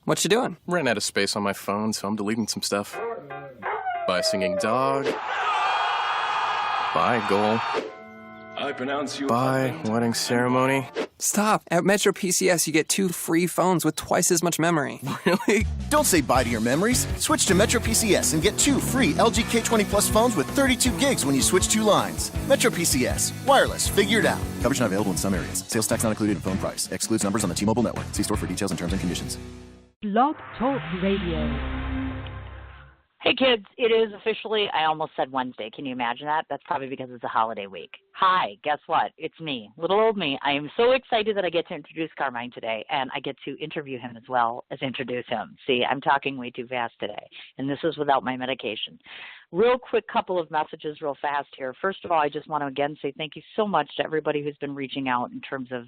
What you doing? Ran out of space on my phone, so I'm deleting some stuff. Bye, singing dog. Bye, goal. I pronounce you. Bye, wedding ceremony. Stop. At Metro PCS, you get 2 free phones with twice as much memory. Really? Don't say bye to your memories. Switch to Metro PCS and get 2 free LG K20 Plus phones with 32 gigs when you switch 2 lines. Metro PCS. Wireless. Figure it out. Coverage not available in some areas. Sales tax not included in phone price. Excludes numbers on the T-Mobile network. See store for details and terms and conditions. Blog Talk Radio. Hey kids, it is officially, I almost said Wednesday. Can you imagine that? That's probably because it's a holiday week. Hi, guess what? It's me, little old me. I am so excited that I get to introduce Carmine today, and I get to interview him as well as introduce him. See, I'm talking way too fast today, and this is without my medication. Real quick couple of messages real fast here. First of all, I just want to again say thank you so much to everybody who's been reaching out in terms of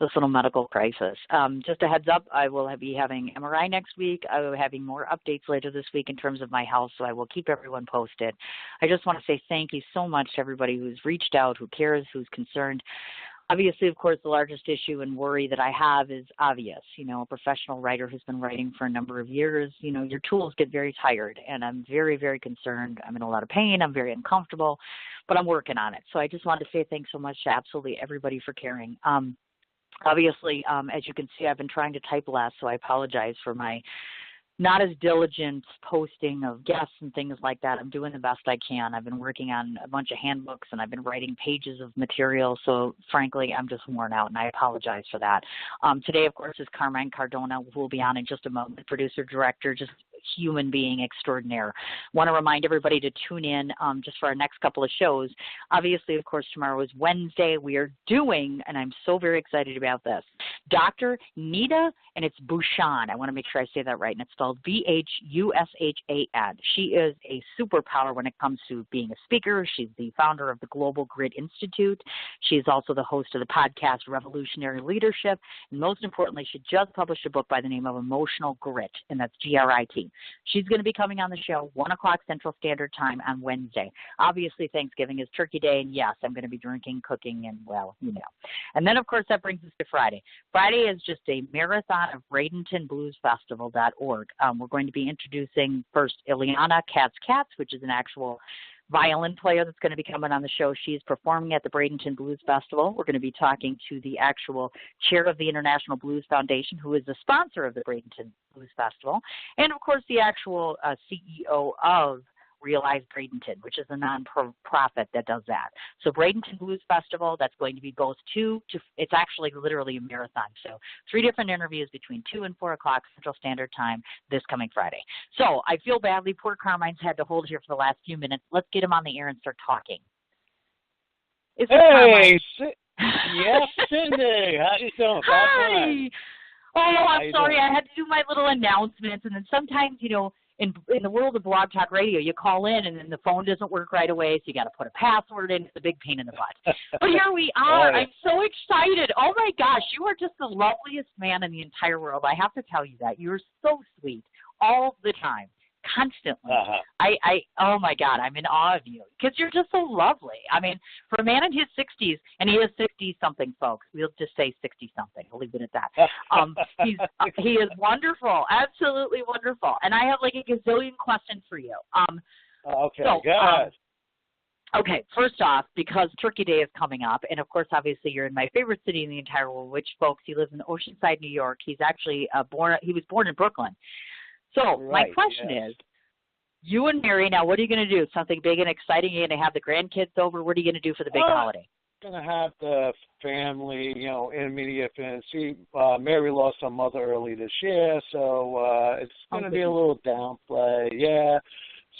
this little medical crisis. Just a heads up, I will be having MRI next week. I will be having more updates later this week in terms of my health, so I will keep everyone posted. I just want to say thank you so much to everybody who's reached out, who cares, who's concerned. Obviously, of course, the largest issue and worry that I have is obvious. You know, a professional writer who's been writing for a number of years, you know, your tools get very tired, and I'm very, very concerned. I'm in a lot of pain. I'm very uncomfortable, but I'm working on it. So I just wanted to say thanks so much to absolutely everybody for caring. Obviously, as you can see, I've been trying to type less, so I apologize for my not as diligent posting of guests and things like that. I'm doing the best I can. I've been working on a bunch of handbooks, and I've been writing pages of material. So frankly, I'm just worn out, and I apologize for that. Today, of course, is Carmine Cardonna, who will be on in just a moment, producer, director, just human being extraordinaire. Want to remind everybody to tune in just for our next couple of shows. Obviously, of course, tomorrow is Wednesday. We are doing, and I'm so very excited about this, Dr. Nita, and it's Bhushan. I want to make sure I say that right, and it's spelled Bhushan. She is a superpower when it comes to being a speaker. She's the founder of the Global Grit Institute. She's also the host of the podcast Revolutionary Leadership, and most importantly, she just published a book by the name of Emotional Grit, and that's Grit. She's going to be coming on the show 1 o'clock Central Standard Time on Wednesday. Obviously, Thanksgiving is Turkey Day, and yes, I'm going to be drinking, cooking, and, well, you know. And then, of course, that brings us to Friday. Friday is just a marathon of BradentonBluesFestival.org. We're going to be introducing first Ileana Katz, which is an actual violin player that's going to be coming on the show. She's performing at the Bradenton Blues Festival. We're going to be talking to the actual chair of the International Blues Foundation, who is the sponsor of the Bradenton Blues Festival, and, of course, the actual CEO of Realize Bradenton, which is a non-profit that does that. So Bradenton Blues Festival, that's going to be both it's actually literally a marathon. So 3 different interviews between 2 and 4 o'clock Central Standard Time this coming Friday. So I feel badly. Poor Carmine's had to hold here for the last few minutes. Let's get him on the air and start talking. Hey, yes, Cindy. How you doing? Hi. Oh, I'm sorry. I had to do my little announcements, and then sometimes, you know, in the world of Blog Talk Radio, you call in and then the phone doesn't work right away, so you got to put a password in. It's a big pain in the butt. But here we are. Oh, yeah. I'm so excited. Oh, my gosh. You are just the loveliest man in the entire world. I have to tell you that. You're so sweet all the time, constantly. Oh, my God. I'm in awe of you because you're just so lovely. I mean, for a man in his 60s, and he is 60-something, folks. We'll just say 60-something. I'll leave it at that. He is wonderful, absolutely wonderful. And I have like a gazillion questions for you. Okay, so, good. Okay, first off, because Turkey Day is coming up, and of course, obviously, you're in my favorite city in the entire world, which, folks, he lives in Oceanside, New York. He's actually he was born in Brooklyn. So my question is, you and Mary, now what are you going to do? Something big and exciting? You're going to have the grandkids over? What are you going to do for the big holiday? Going to have the family, you know, immediate family. See, Mary lost her mother early this year, so it's going to be a little downplay. Yeah.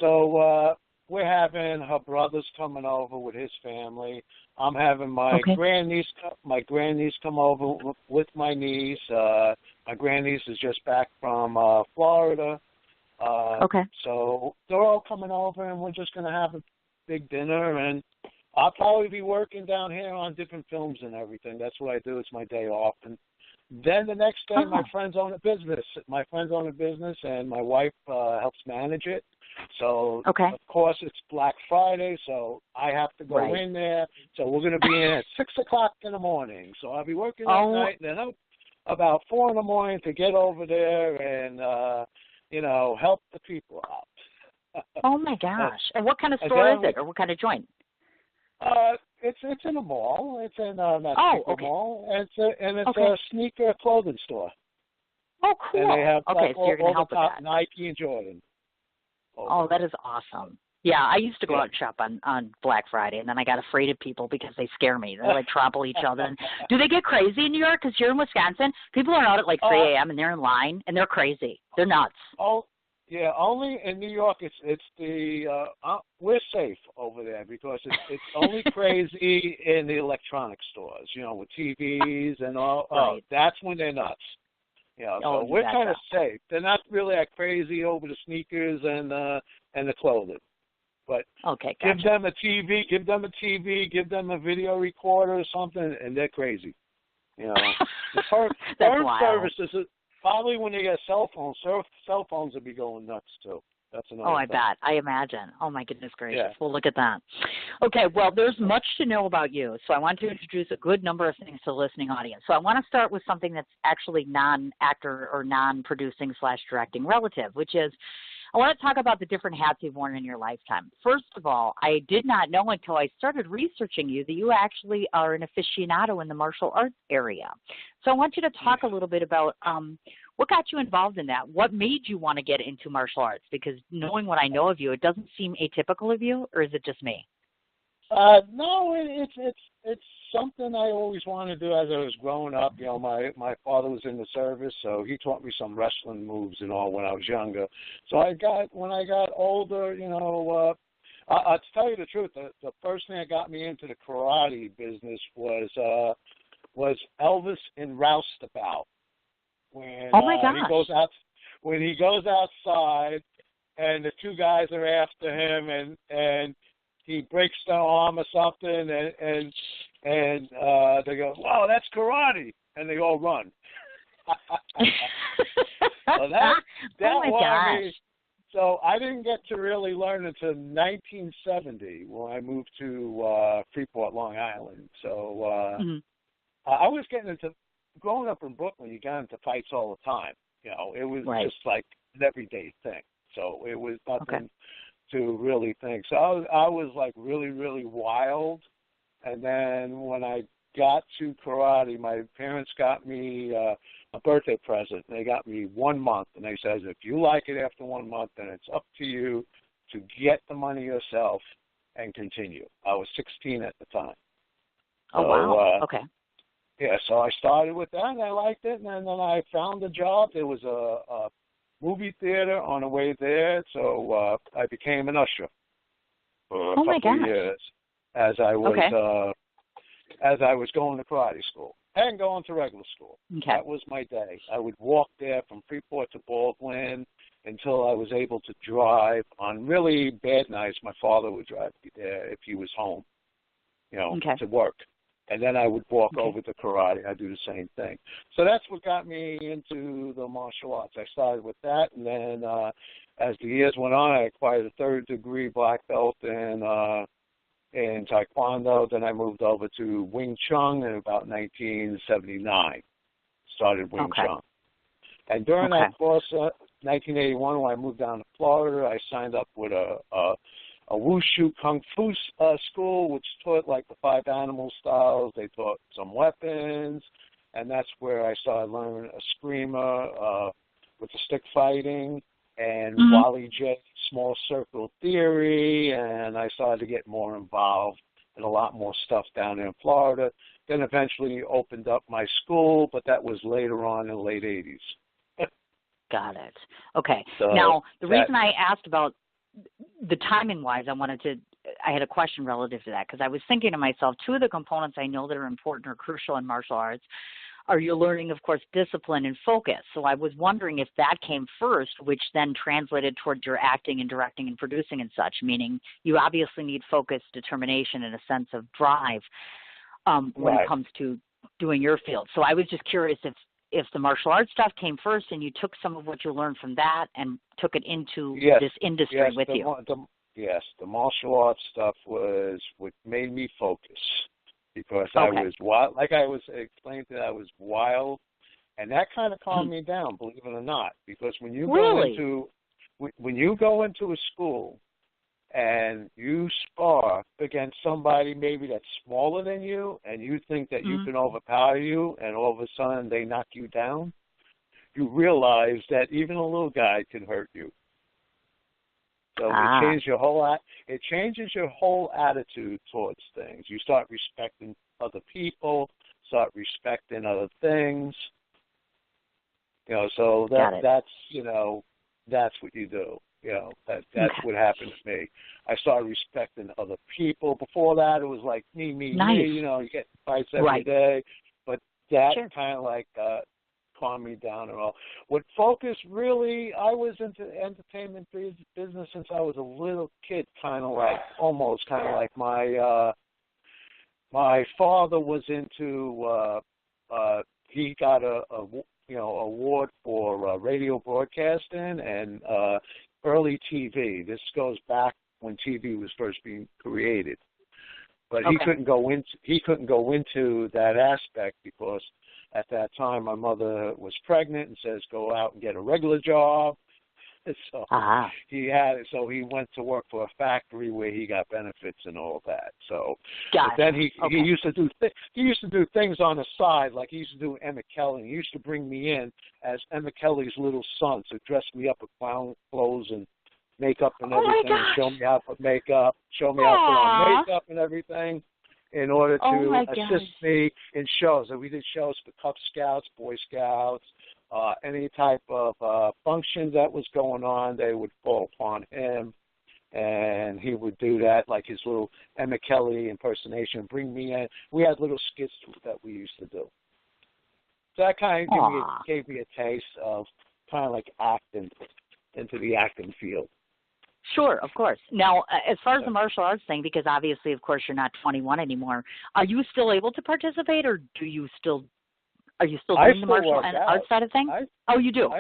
So we're having her brothers coming over with his family. I'm having my grandniece come over with my niece. My grandniece is just back from Florida. So they're all coming over, and we're just going to have a big dinner, and I'll probably be working down here on different films and everything. That's what I do. It's my day off. And then the next day, my friends own a business. My friends own a business, and my wife helps manage it. So, of course, it's Black Friday, so I have to go in there. So we're going to be in at 6 o'clock in the morning. So I'll be working that night, and then about 4 in the morning to get over there and help the people out. Oh my gosh! And what kind of store is it, or what kind of joint? It's in a mall. It's in okay. Mall, and it's a sneaker clothing store. Oh, cool. And they have so you're going to help with that. Nike and Jordan. Oh, that is awesome. Yeah, I used to go out and shop on Black Friday, and then I got afraid of people because they scare me. They like trample each other. And do they get crazy in New York? Because here in Wisconsin, people are out at like 3 a.m. and they're in line, and they're crazy. They're nuts. Oh, yeah. Only in New York, it's the we're safe over there because it's only crazy in the electronic stores. With TVs and all. Right. That's when they're nuts. So we're kind of safe. They're not really that crazy over the sneakers and the clothing. But gotcha. give them a TV, give them a video recorder or something, and they're crazy. The first services, probably when they get cell phones will be going nuts too. That's another thing. Bet. I imagine. Oh, my goodness gracious. Yeah. Well, look at that. Okay, well, there's much to know about you, so I want to introduce a good number of things to the listening audience. So I want to start with something that's actually non-actor or non-producing/directing relative, which is I want to talk about the different hats you've worn in your lifetime. First of all, I did not know until I started researching you that you actually are an aficionado in the martial arts area. So I want you to talk a little bit about what got you involved in that? What made you want to get into martial arts? Because knowing what I know of you, it doesn't seem atypical of you, or is it just me? No, it's something I always wanted to do as I was growing up. My father was in the service, so he taught me some wrestling moves and all when I was younger. So when I got older, I'll tell you the truth. The first thing that got me into the karate business was Elvis in Roustabout. When, oh my gosh! He goes outside, and the two guys are after him, and he breaks their arm or something, and they go, "Wow, that's karate," and they all run. So that oh my gosh! So I didn't get to really learn until 1970 when I moved to Freeport, Long Island. So I was getting into. Growing up in Brooklyn, you got into fights all the time. It was just like an everyday thing. So it was nothing to really think. So I was like really, really wild. And then when I got to karate, my parents got me a birthday present. They got me 1 month. And they said, if you like it after 1 month, then it's up to you to get the money yourself and continue. I was 16 at the time. Oh, wow. Okay. Yeah, so I started with that, and I liked it, and then I found a job. There was a movie theater on the way there, so I became an usher for a couple of years as I was going to karate school and going to regular school. Okay. That was my day. I would walk there from Freeport to Baldwin until I was able to drive. On really bad nights, my father would drive me there if he was home, to work. And then I would walk over to karate. I do the same thing. So that's what got me into the martial arts. I started with that, and then as the years went on, I acquired a third-degree black belt in Taekwondo. Then I moved over to Wing Chun in about 1979. Started Wing Chun. And during that course, 1981, when I moved down to Florida, I signed up with a wushu kung fu school, which taught like the 5 animal styles. They taught some weapons, and that's where I started learning a screamer with the stick fighting and Wally J, small circle theory, and I started to get more involved in a lot more stuff down there in Florida. Then eventually opened up my school, but that was later on in the late 80s. Got it. Okay. So now, the reason I asked about the timing-wise, I had a question relative to that, because I was thinking to myself, two of the components I know that are important or crucial in martial arts are you're learning, of course, discipline and focus. So I was wondering if that came first, which then translated towards your acting and directing and producing and such, meaning you obviously need focus, determination, and a sense of drive when it comes to doing your field. So I was just curious if the martial arts stuff came first and you took some of what you learned from that and took it into this industry with you. Yes, the martial arts stuff was what made me focus because I was wild. Like I was explaining that I was wild And that kind of calmed me down, believe it or not, because when you go into a school and you spar against somebody maybe that's smaller than you, and you think that you can overpower you, and all of a sudden they knock you down, you realize that even a little guy can hurt you. So it changes your whole attitude towards things. You start respecting other people, start respecting other things. So that's what you do. That's what happened to me. I started respecting other people. Before that, it was like me, nice. me. You get fights every day. But that kind of like calmed me down and all. What focused really, I was into entertainment business since I was a little kid, almost like my father was into. He got a award for radio broadcasting and early TV. This goes back when TV was first being created, but he couldn't go into that aspect because at that time my mother was pregnant and says go out and get a regular job. So he went to work for a factory where he got benefits and all that. So but then he used to do things on the side, like he used to do Emmett Kelly. He used to bring me in as Emmett Kelly's little son, so dress me up with clown clothes and makeup and everything, and show me how to put makeup, show me how to put on makeup and everything, in order to assist me in shows. So we did shows for Cub Scouts, Boy Scouts. Any type of function that was going on, they would fall upon him, and he would do that, like his little Emmett Kelly impersonation, bring me in. We had little skits that we used to do. So that kind of gave me a taste of kind of like acting, into the acting field. Sure, of course. Now, as far as the martial arts thing, because obviously, of course, you're not 21 anymore, are you still able to participate, or are you still doing the martial arts side of things? You do?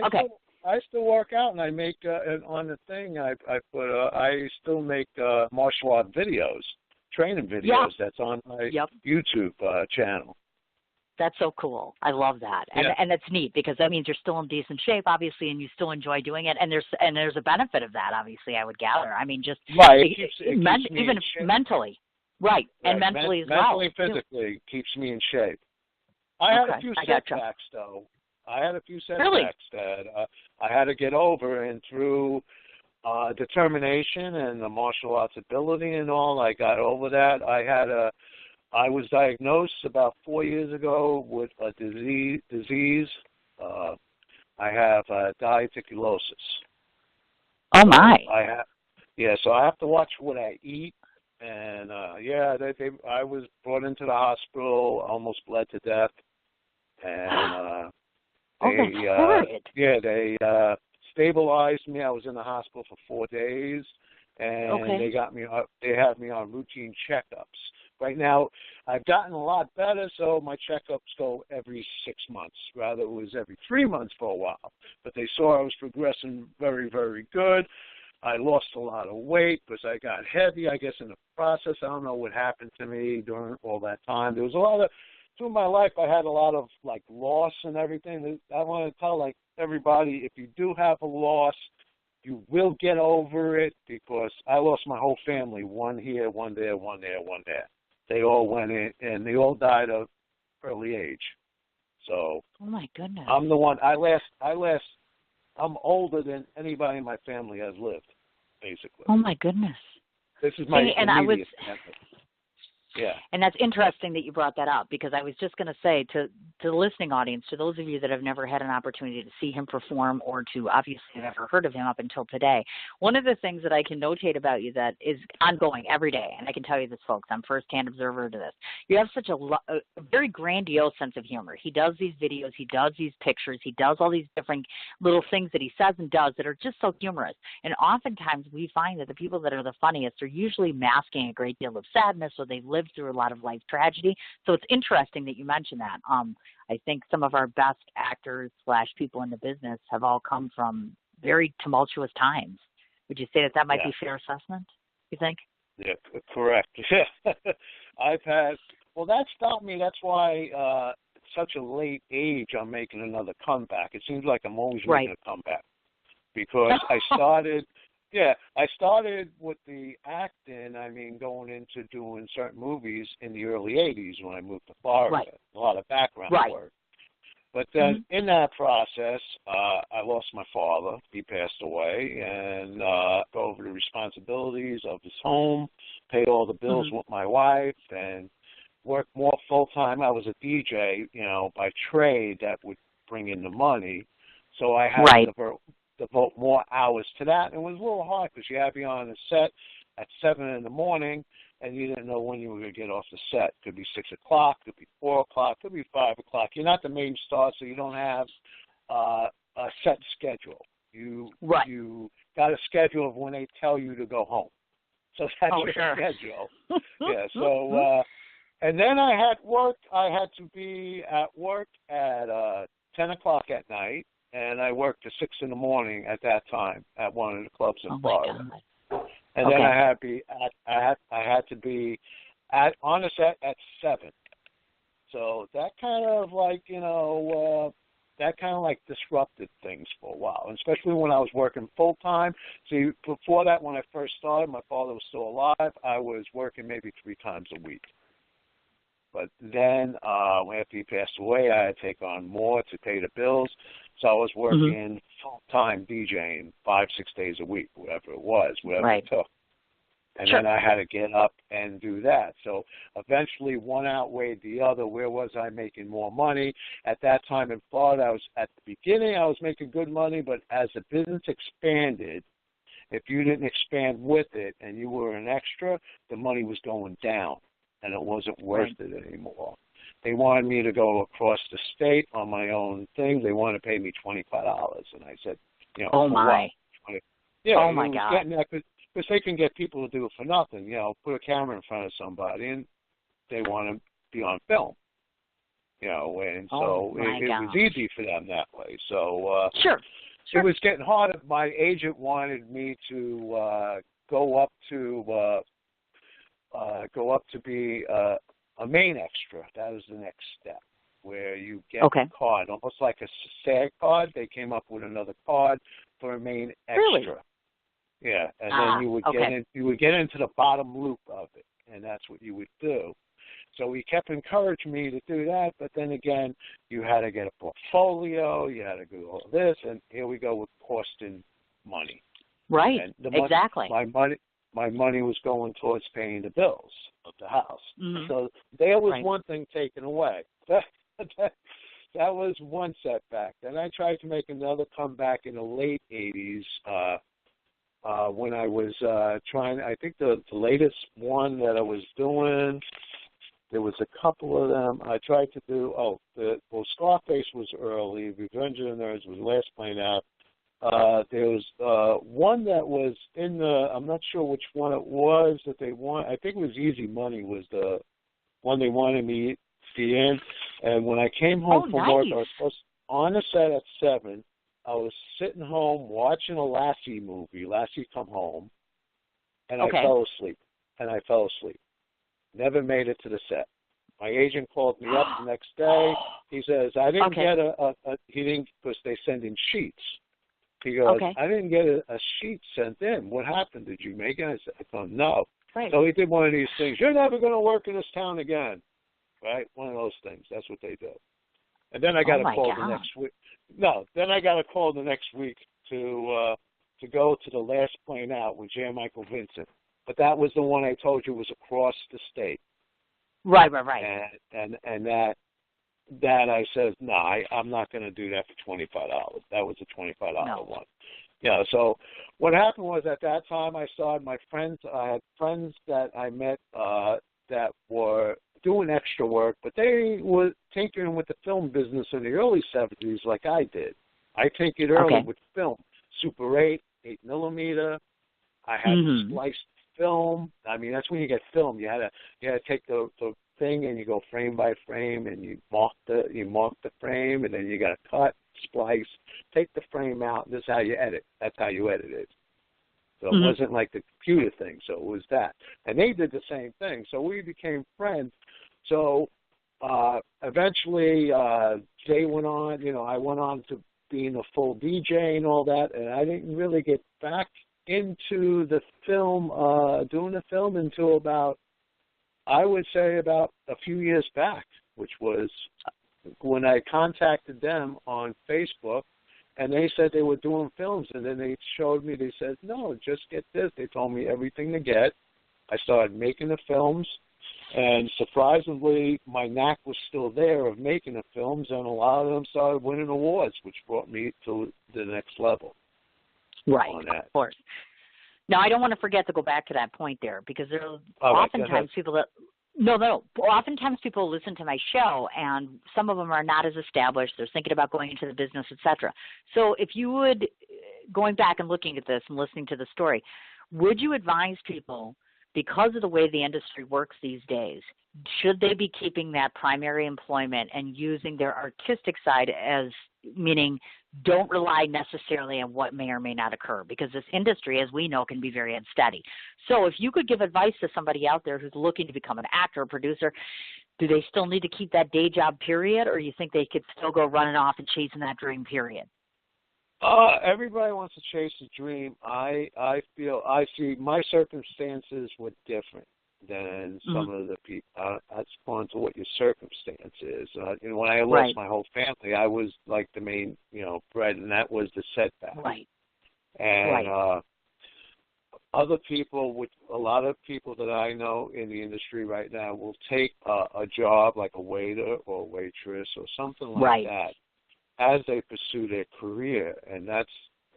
I still work out, and I make on the thing. I still make martial art videos, training videos. That's on my YouTube channel. That's so cool. I love that, and that's neat because that means you're still in decent shape, obviously, and you still enjoy doing it. And there's a benefit of that, obviously. I would gather. I mean, just even mentally, right, and mentally as well. Mentally, physically, keeps me in shape. I had a few setbacks, though. That I had to get over, and through determination and the martial arts ability and all, I got over that. I was diagnosed about 4 years ago with a disease. I have diverticulosis. Oh my! So I have to watch what I eat, and I was brought into the hospital, almost bled to death. And they stabilized me. I was in the hospital for 4 days, and they had me on routine checkups. Right now, I've gotten a lot better, so my checkups go every 6 months. Rather, it was every 3 months for a while. But they saw I was progressing very, very good. I lost a lot of weight because I got heavy, I guess, in the process. I don't know what happened to me during all that time. There was a lot of through my life, I had a lot of, loss and everything. I want to tell, everybody, if you do have a loss, you will get over it, because I lost my whole family, one here, one there, one there, one there. They all went in, and they all died of early age. So, oh my goodness, I'm the one. I'm older than anybody in my family has lived, basically. Oh my goodness. This is my immediate family. Yeah. And that's interesting that you brought that up, because I was just going to say to the listening audience, to those of you that have never had an opportunity to see him perform, or to obviously never heard of him up until today, one of the things that I can notate about you that is ongoing every day, and I can tell you this, folks, I'm firsthand observer to this, you have such a very grandiose sense of humor. He does these videos, he does these pictures, he does all these different little things that he says and does that are just so humorous. And oftentimes we find that the people that are the funniest are usually masking a great deal of sadness, or they've lived through a lot of life tragedy. So it's interesting that you mentioned that. I think some of our best actors / people in the business have all come from very tumultuous times. Would you say that might be a fair assessment, you think? Yeah, correct. I've had, that stopped me. That's why such a late age, I'm making another comeback. It seems like I'm always Right. making a comeback because I started with the acting, going into doing certain movies in the early 80s when I moved to Florida. Right. A lot of background Right. work. But then in that process, I lost my father. He passed away, and go over the responsibilities of his home, paid all the bills with my wife, and worked more full-time. I was a DJ, by trade that would bring in the money. So I had to devote more hours to that. And it was a little hard because you had to be on the set at 7 in the morning, and you didn't know when you were going to get off the set. Could be 6 o'clock, could be 4 o'clock, could be 5 o'clock. You're not the main star, so you don't have a set schedule. You got a schedule of when they tell you to go home. So that's your schedule. Yeah, so, and then I had to be at work at 10 o'clock at night, and I worked to 6 in the morning at that time at one of the clubs in Florida. And then I had to be on the set at 7. So that kind of disrupted things for a while, and especially when I was working full time. See, before that, when I first started, my father was still alive. I was working maybe 3 times a week. But then after he passed away, I had to take on more to pay the bills. So I was working full-time DJing 5-6 days a week, whatever it was, whatever it took. And then I had to get up and do that. So eventually one outweighed the other. Where was I making more money? At that time in Florida, at the beginning, I was making good money, but as the business expanded, if you didn't expand with it and you were an extra, the money was going down, and it wasn't worth it anymore. They wanted me to go across the state on my own thing. They wanted to pay me $25, and I said, oh my, yeah, my God, because they can get people to do it for nothing. Put a camera in front of somebody, and they want to be on film. And so it was easy for them that way. So it was getting harder. My agent wanted me to go up to be a main extra. That was the next step, where you get a card, almost like a SAG card. They came up with another card for a main extra. Really? Yeah, and then you would get into the bottom loop of it, and that's what you would do. So he kept encouraging me to do that, but then again, you had to get a portfolio, you had to do all this, and here we go with costing money. Right, and the money, exactly. My money was going towards paying the bills of the house. So there was one thing taken away. That was one setback. Then I tried to make another comeback in the late 80s when I was trying. I think the latest one that I was doing, there was a couple of them. I tried to do, Scarface was early. Revenge of the Nerds was last plane out. There was one that was in I'm not sure which one it was that they want. I think it was Easy Money was the one they wanted me to be in. And when I came home from work, I was supposed to, on the set at 7. I was sitting home watching a Lassie movie, Lassie Come Home, and I fell asleep. Never made it to the set. My agent called me up the next day. He says, I didn't get he didn't, because they send in sheets. He goes, I didn't get a sheet sent in. What happened? Did you make it? I thought, no. Right. So he did one of these things. You're never going to work in this town again. Right? One of those things. That's what they do. And then I got a call the next week. No, then I got a call the next week to go to the last plane out with J. Michael Vincent. But that was the one I told you was across the state. Right. And that I said, no, I'm not going to do that for $25. That was a $25 one. Yeah, so what happened was at that time I started I had friends that I met that were doing extra work, but they were tinkering with the film business in the early 70s like I did. I tinkered early with film, Super 8, 8mm. I had spliced film. I mean, that's when you get film. You had to take the thing and you go frame by frame and you mark the frame, and then you got to cut, splice, take the frame out, and this is how you edit. That's how you edit it. So it wasn't like the computer thing, so it was that. And they did the same thing, so we became friends. So eventually, they went on, I went on to being a full DJ and all that, and I didn't really get back into the film, doing the film until about, I would say about a few years back, which was when I contacted them on Facebook, and they said they were doing films, and then they showed me, they said, no, just get this. They told me everything to get. I started making the films, and surprisingly, my knack was still there of making the films, and a lot of them started winning awards, which brought me to the next level. Right, on that. Of course. Now, I don't want to forget to go back to that point there, because there are oftentimes people that oftentimes people listen to my show, and some of them are not as established. They're thinking about going into the business, etc. So if you would, going back and looking at this and listening to the story, would you advise people, because of the way the industry works these days, should they be keeping that primary employment and using their artistic side as, meaning don't rely necessarily on what may or may not occur, because this industry, as we know, can be very unsteady. So if you could give advice to somebody out there who's looking to become an actor or producer, do they still need to keep that day job period, or you think they could still go running off and chasing that dream period? Everybody wants to chase a dream. I see my circumstances were different than some of the people. That's according to what your circumstance is. When I lost my whole family, I was like the main, bread, and that was the setback. Right. And other people, a lot of people that I know in the industry right now will take a job like a waiter or a waitress or something like that as they pursue their career, and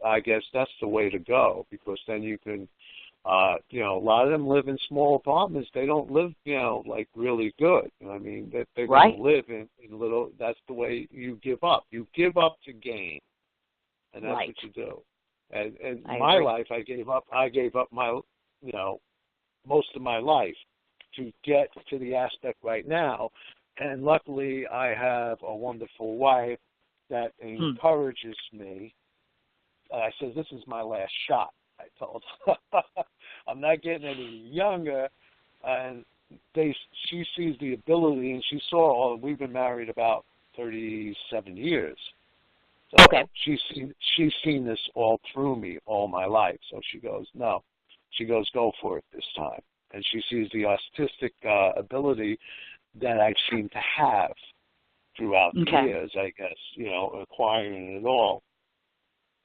I guess that's the way to go, because then you can, a lot of them live in small apartments. They don't live, like really good. I mean, they're going to live in little. That's the way you give up. You give up to gain, and that's what you do. And in my life, I gave up my, most of my life to get to the aspect right now, and luckily I have a wonderful wife that encourages me. I said, this is my last shot, I told her. I'm not getting any younger. And she sees the ability, and she saw, we've been married about 37 years. So she's seen this all through me all my life. So she goes, no. She goes, go for it this time. And she sees the artistic ability that I seem to have throughout the years, I guess, acquiring it all.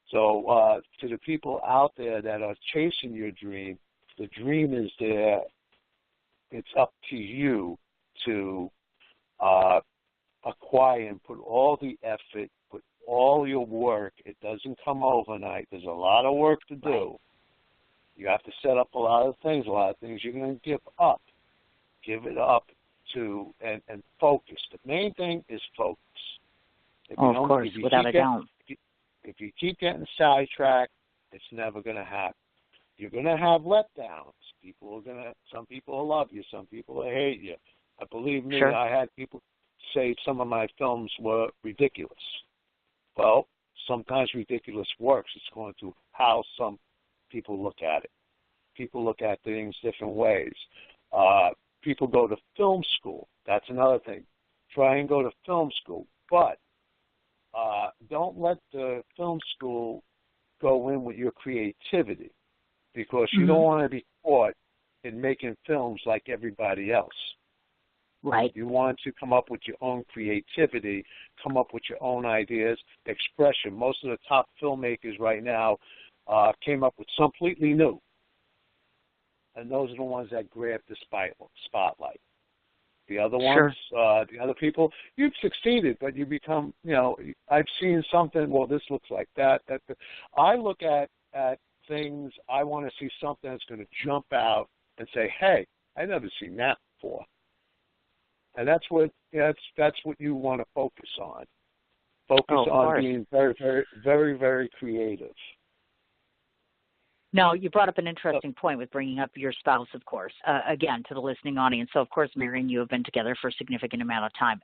So to the people out there that are chasing your dream, the dream is there. It's up to you to acquire and put all the effort, put all your work. It doesn't come overnight. There's a lot of work to do. You have to set up a lot of things you're going to give up. Give it up to and focus. The main thing is focus. Of course, without a doubt. If you keep getting sidetracked, it's never going to happen. You're going to have letdowns. Some people will love you, some people will hate you. Believe me, I had people say some of my films were ridiculous. Well, sometimes ridiculous works. It's going to how some people look at it. People look at things different ways. People go to film school. That's another thing. Try and go to film school, but don't let the film school go in with your creativity, because you don't want to be caught in making films like everybody else. Right. You want to come up with your own creativity, come up with your own ideas, expression. Most of the top filmmakers right now came up with completely new. And those are the ones that grab the spotlight. The other ones, the other people, you've succeeded, but you become, I've seen something, well, this looks like that. I look at things, I want to see something that's going to jump out and say, hey, I've never seen that before. And that's what you want to focus on. Focus on being very, very, very, very creative. Now, you brought up an interesting point with bringing up your spouse, of course, again, to the listening audience. So, of course, Mary and you have been together for a significant amount of time.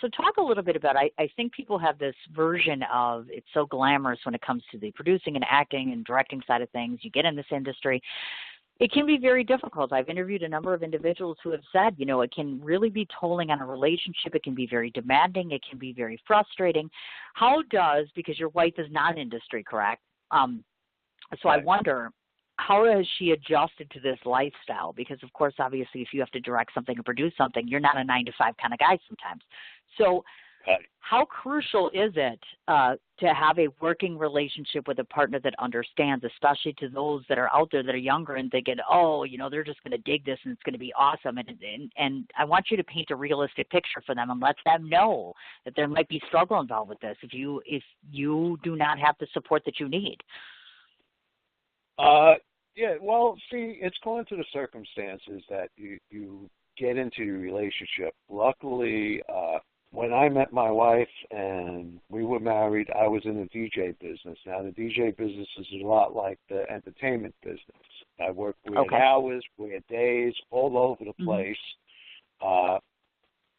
So talk a little bit about, I think people have this version of it's so glamorous when it comes to the producing and acting and directing side of things. You get in this industry. It can be very difficult. I've interviewed a number of individuals who have said, it can really be tolling on a relationship. It can be very demanding. It can be very frustrating. How does, because your wife is not industry, correct? So Right. I wonder, how has she adjusted to this lifestyle? Because, of course, obviously, if you have to direct something or produce something, you're not a 9-to-5 kind of guy sometimes. So Right. how crucial is it to have a working relationship with a partner that understands, especially to those that are out there that are younger and thinking, they're just going to dig this and it's going to be awesome. And I want you to paint a realistic picture for them and let them know that there might be struggle involved with this if you do not have the support that you need. Yeah, well, see, it's going to the circumstances that you get into your relationship. Luckily, when I met my wife and we were married, I was in the DJ business. Now, the DJ business is a lot like the entertainment business. I work weird hours, weird days, all over the place.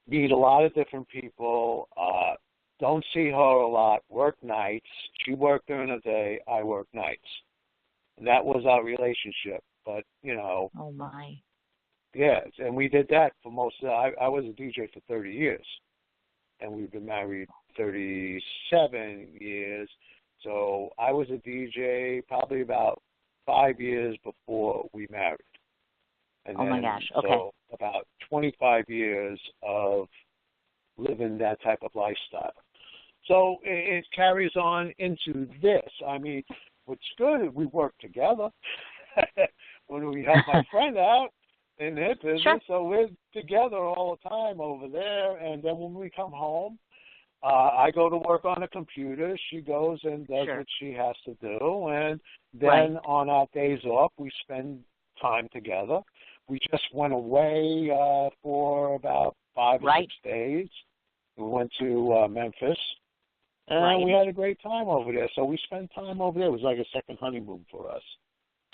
Meet a lot of different people. Don't see her a lot. Work nights. She worked during the day. I work nights. And that was our relationship. But, Oh, my. Yeah, and we did that for I was a DJ for 30 years. And we've been married 37 years. So I was a DJ probably about 5 years before we married. And oh, my gosh. Okay. So about 25 years of living that type of lifestyle. So it carries on into this. I mean, what's good is we work together. When we help my friend out in their business, sure. So we're together all the time over there. And then when we come home, I go to work on a computer. She goes and does sure. what she has to do. And then on our days off, we spend time together. We just went away for about 5 or 6 days. We went to Memphis. And we had a great time over there. So we spent time over there. It was like a second honeymoon for us.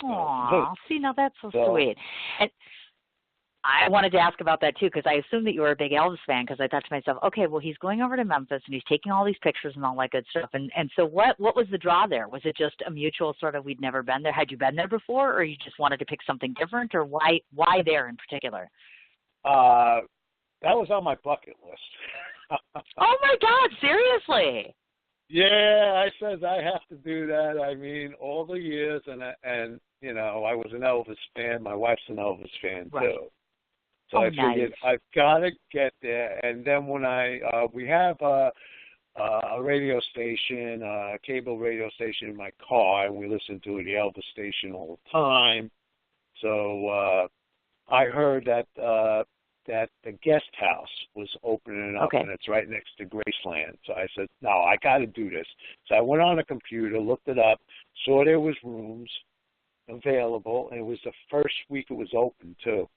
Aw, see, now that's so sweet. And I wanted to ask about that, too, because I assumed that you were a big Elvis fan, because I thought to myself, okay, well, he's going over to Memphis, and he's taking all these pictures and all that good stuff. And so what was the draw there? Was it just a mutual sort of we'd never been there? Had you been there before, or you just wanted to pick something different, or why there in particular? That was on my bucket list. Oh, my God, seriously? Yeah, I said I have to do that. I mean, all the years, and I was an Elvis fan. My wife's an Elvis fan too. So I figured I've got to get there. And then when we have a radio station, a cable radio station in my car, and we listen to the Elvis station all the time. So I heard that the guest house was opening up, and it's right next to Graceland. So I said, no, I got to do this. So I went on a computer, looked it up, saw there was rooms available, and it was the first week it was open, too.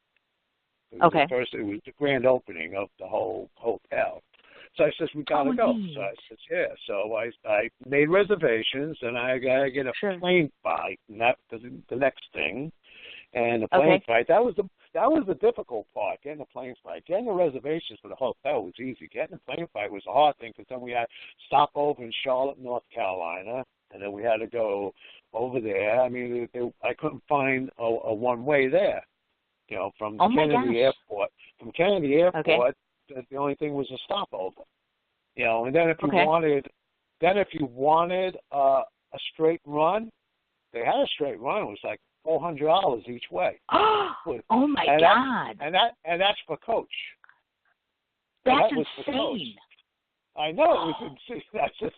It was the grand opening of the whole hotel. So I said, we got to go. Neat. So I said, yeah. So I made reservations, and I got to get a plane flight, and that was the next thing. And the plane flight, that was the difficult part, getting the plane flight. Getting the reservations for the hotel was easy. Getting the plane flight was the hard thing, because then we had to stop over in Charlotte, North Carolina, and then we had to go over there. I mean, I couldn't find a one-way there. From Kennedy Airport. From Kennedy Airport, the only thing was a stopover. And then if you wanted a straight run, they had a straight run. It was like $400 each way. Oh my God! And that's for coach. That's insane. I know, it was insane.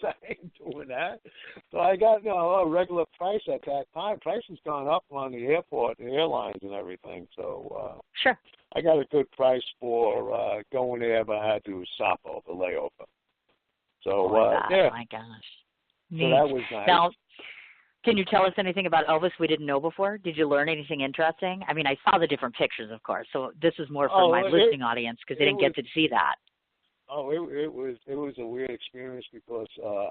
I ain't doing that. So I got a regular price at that time. Price has gone up on the airport, the airlines, and everything. So sure, I got a good price for going there, but I had to stop over, layover. So my gosh. So that was nice. Now, can you tell us anything about Elvis we didn't know before? Did you learn anything interesting? I mean, I saw the different pictures, of course. So this is more for my listening audience, because they didn't get to see that. Oh, it was a weird experience, because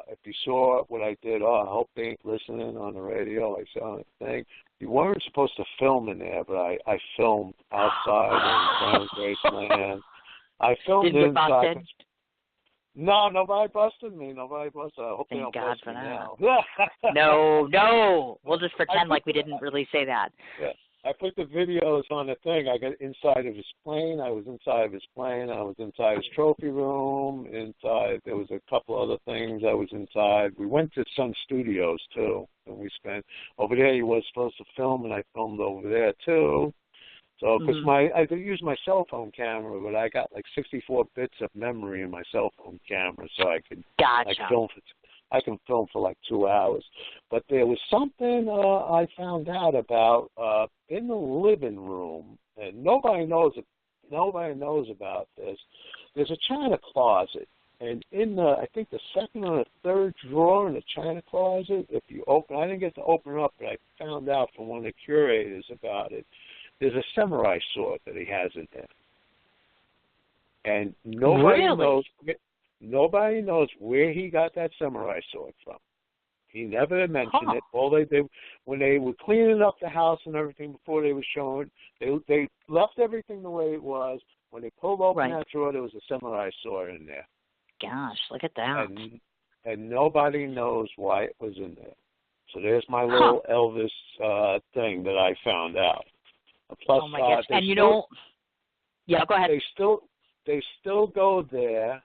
if you saw what I did, I hope they ain't listening on the radio. I saw the thing. You weren't supposed to film in there, but I filmed outside in Graceland. I filmed inside. No, nobody busted me. Nobody busted. I hope they don't bust me now. No. We'll just pretend like we didn't really say that. Yeah. I put the videos on the thing. I got inside of his plane. I was inside of his plane. I was inside his trophy room. Inside, there was a couple other things I was inside. We went to Sun Studios, too, and we spent, over there he was supposed to film, and I filmed over there, too. So, because I could use my cell phone camera, but I got like 64 bits of memory in my cell phone camera, so I could I can film for like 2 hours. But there was something I found out about in the living room, and nobody knows about this. There's a china closet, and in the, I think the second or the third drawer in the china closet, if you open, I didn't get to open it up, but I found out from one of the curators about it. There's a samurai sword that he has in there, and nobody knows where he got that samurai sword from. He never mentioned it. All they did, when they were cleaning up the house and everything before they were showing, they left everything the way it was. When they pulled open that drawer, there was a samurai sword in there. Gosh, look at that. And nobody knows why it was in there. So there's my little Elvis thing that I found out. Plus, oh my gosh! And yeah, go ahead. They still go there.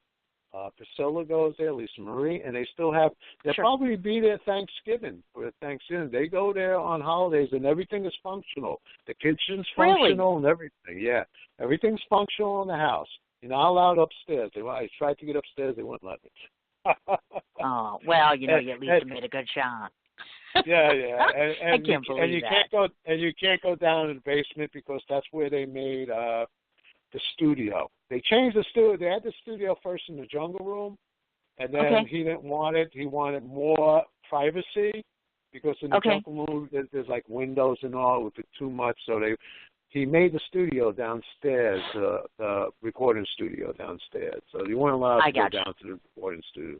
Priscilla goes there, Lisa Marie, and they still have. They'll probably be there Thanksgiving for Thanksgiving. They go there on holidays, and everything is functional. The kitchen's functional and everything. Yeah, everything's functional in the house. You're not allowed upstairs. I tried to get upstairs, they wouldn't let me. Oh well, you at least you made a good shot. Yeah, and I can't believe that. You can't go down in the basement because that's where they made the studio. They changed the studio. They had the studio first in the jungle room, and then he didn't want it. He wanted more privacy because in the jungle room there's like windows and all. It would be too much, so he made the studio downstairs, the recording studio downstairs. So you weren't allowed to go down to the recording studio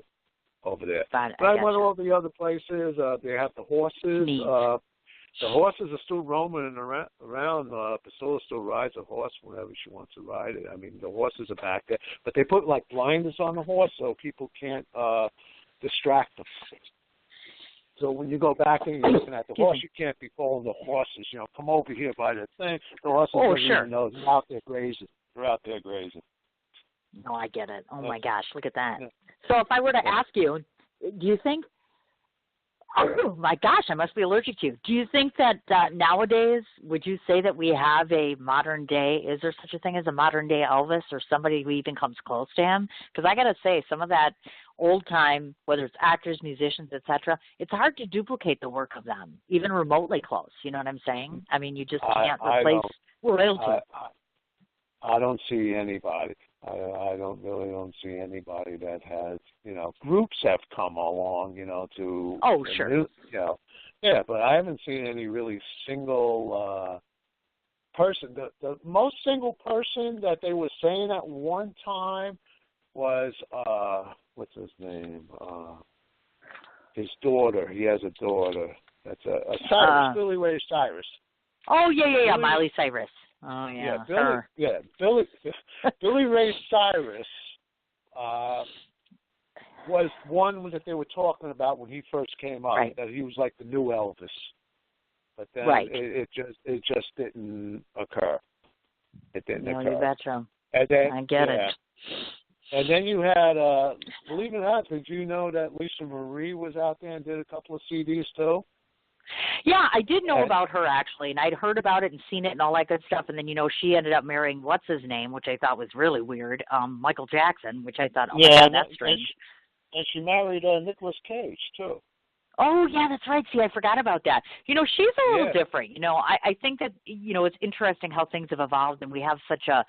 over there. But I went to all the other places. They have the horses. The horses are still roaming around. Priscilla still rides a horse whenever she wants to ride it. I mean, the horses are back there. But they put, like, blinders on the horse so people can't distract them. So when you go back and you're looking at the horse, you can't be calling the horses, come over here by the thing. The horses don't even know. They're out there grazing. No, I get it. Oh, my gosh, look at that. Yeah. So if I were to ask you, do you think, oh my gosh, I must be allergic to you. Do you think that nowadays, would you say that we have a modern day, is there such a thing as a modern day Elvis or somebody who even comes close to him? Because I got to say, some of that old time, whether it's actors, musicians, etc., it's hard to duplicate the work of them, even remotely close. You know what I'm saying? I mean, you just can't replace royalty. I don't see anybody. I don't see anybody that has, groups have come along, to. Oh, sure. Yeah, but I haven't seen any really single person. The most single person that they were saying at one time was, what's his name? His daughter. He has a daughter. That's a Cyrus, Billy Ray Cyrus. Oh, yeah, Miley Cyrus. Oh, yeah. Billy Ray Cyrus was one that they were talking about when he first came up, that he was like the new Elvis. But then it just didn't occur. It didn't occur. You betcha. And then, I get it. And then you had, believe it or not, did you know that Lisa Marie was out there and did a couple of CDs too? Yeah, I did know about her, actually, and I'd heard about it and seen it and all that good stuff, and then, she ended up marrying what's-his-name, which I thought was really weird, Michael Jackson, which I thought, that's strange. And she married Nicolas Cage, too. Oh, yeah, that's right. See, I forgot about that. She's a little different. I think that, it's interesting how things have evolved, and we have such a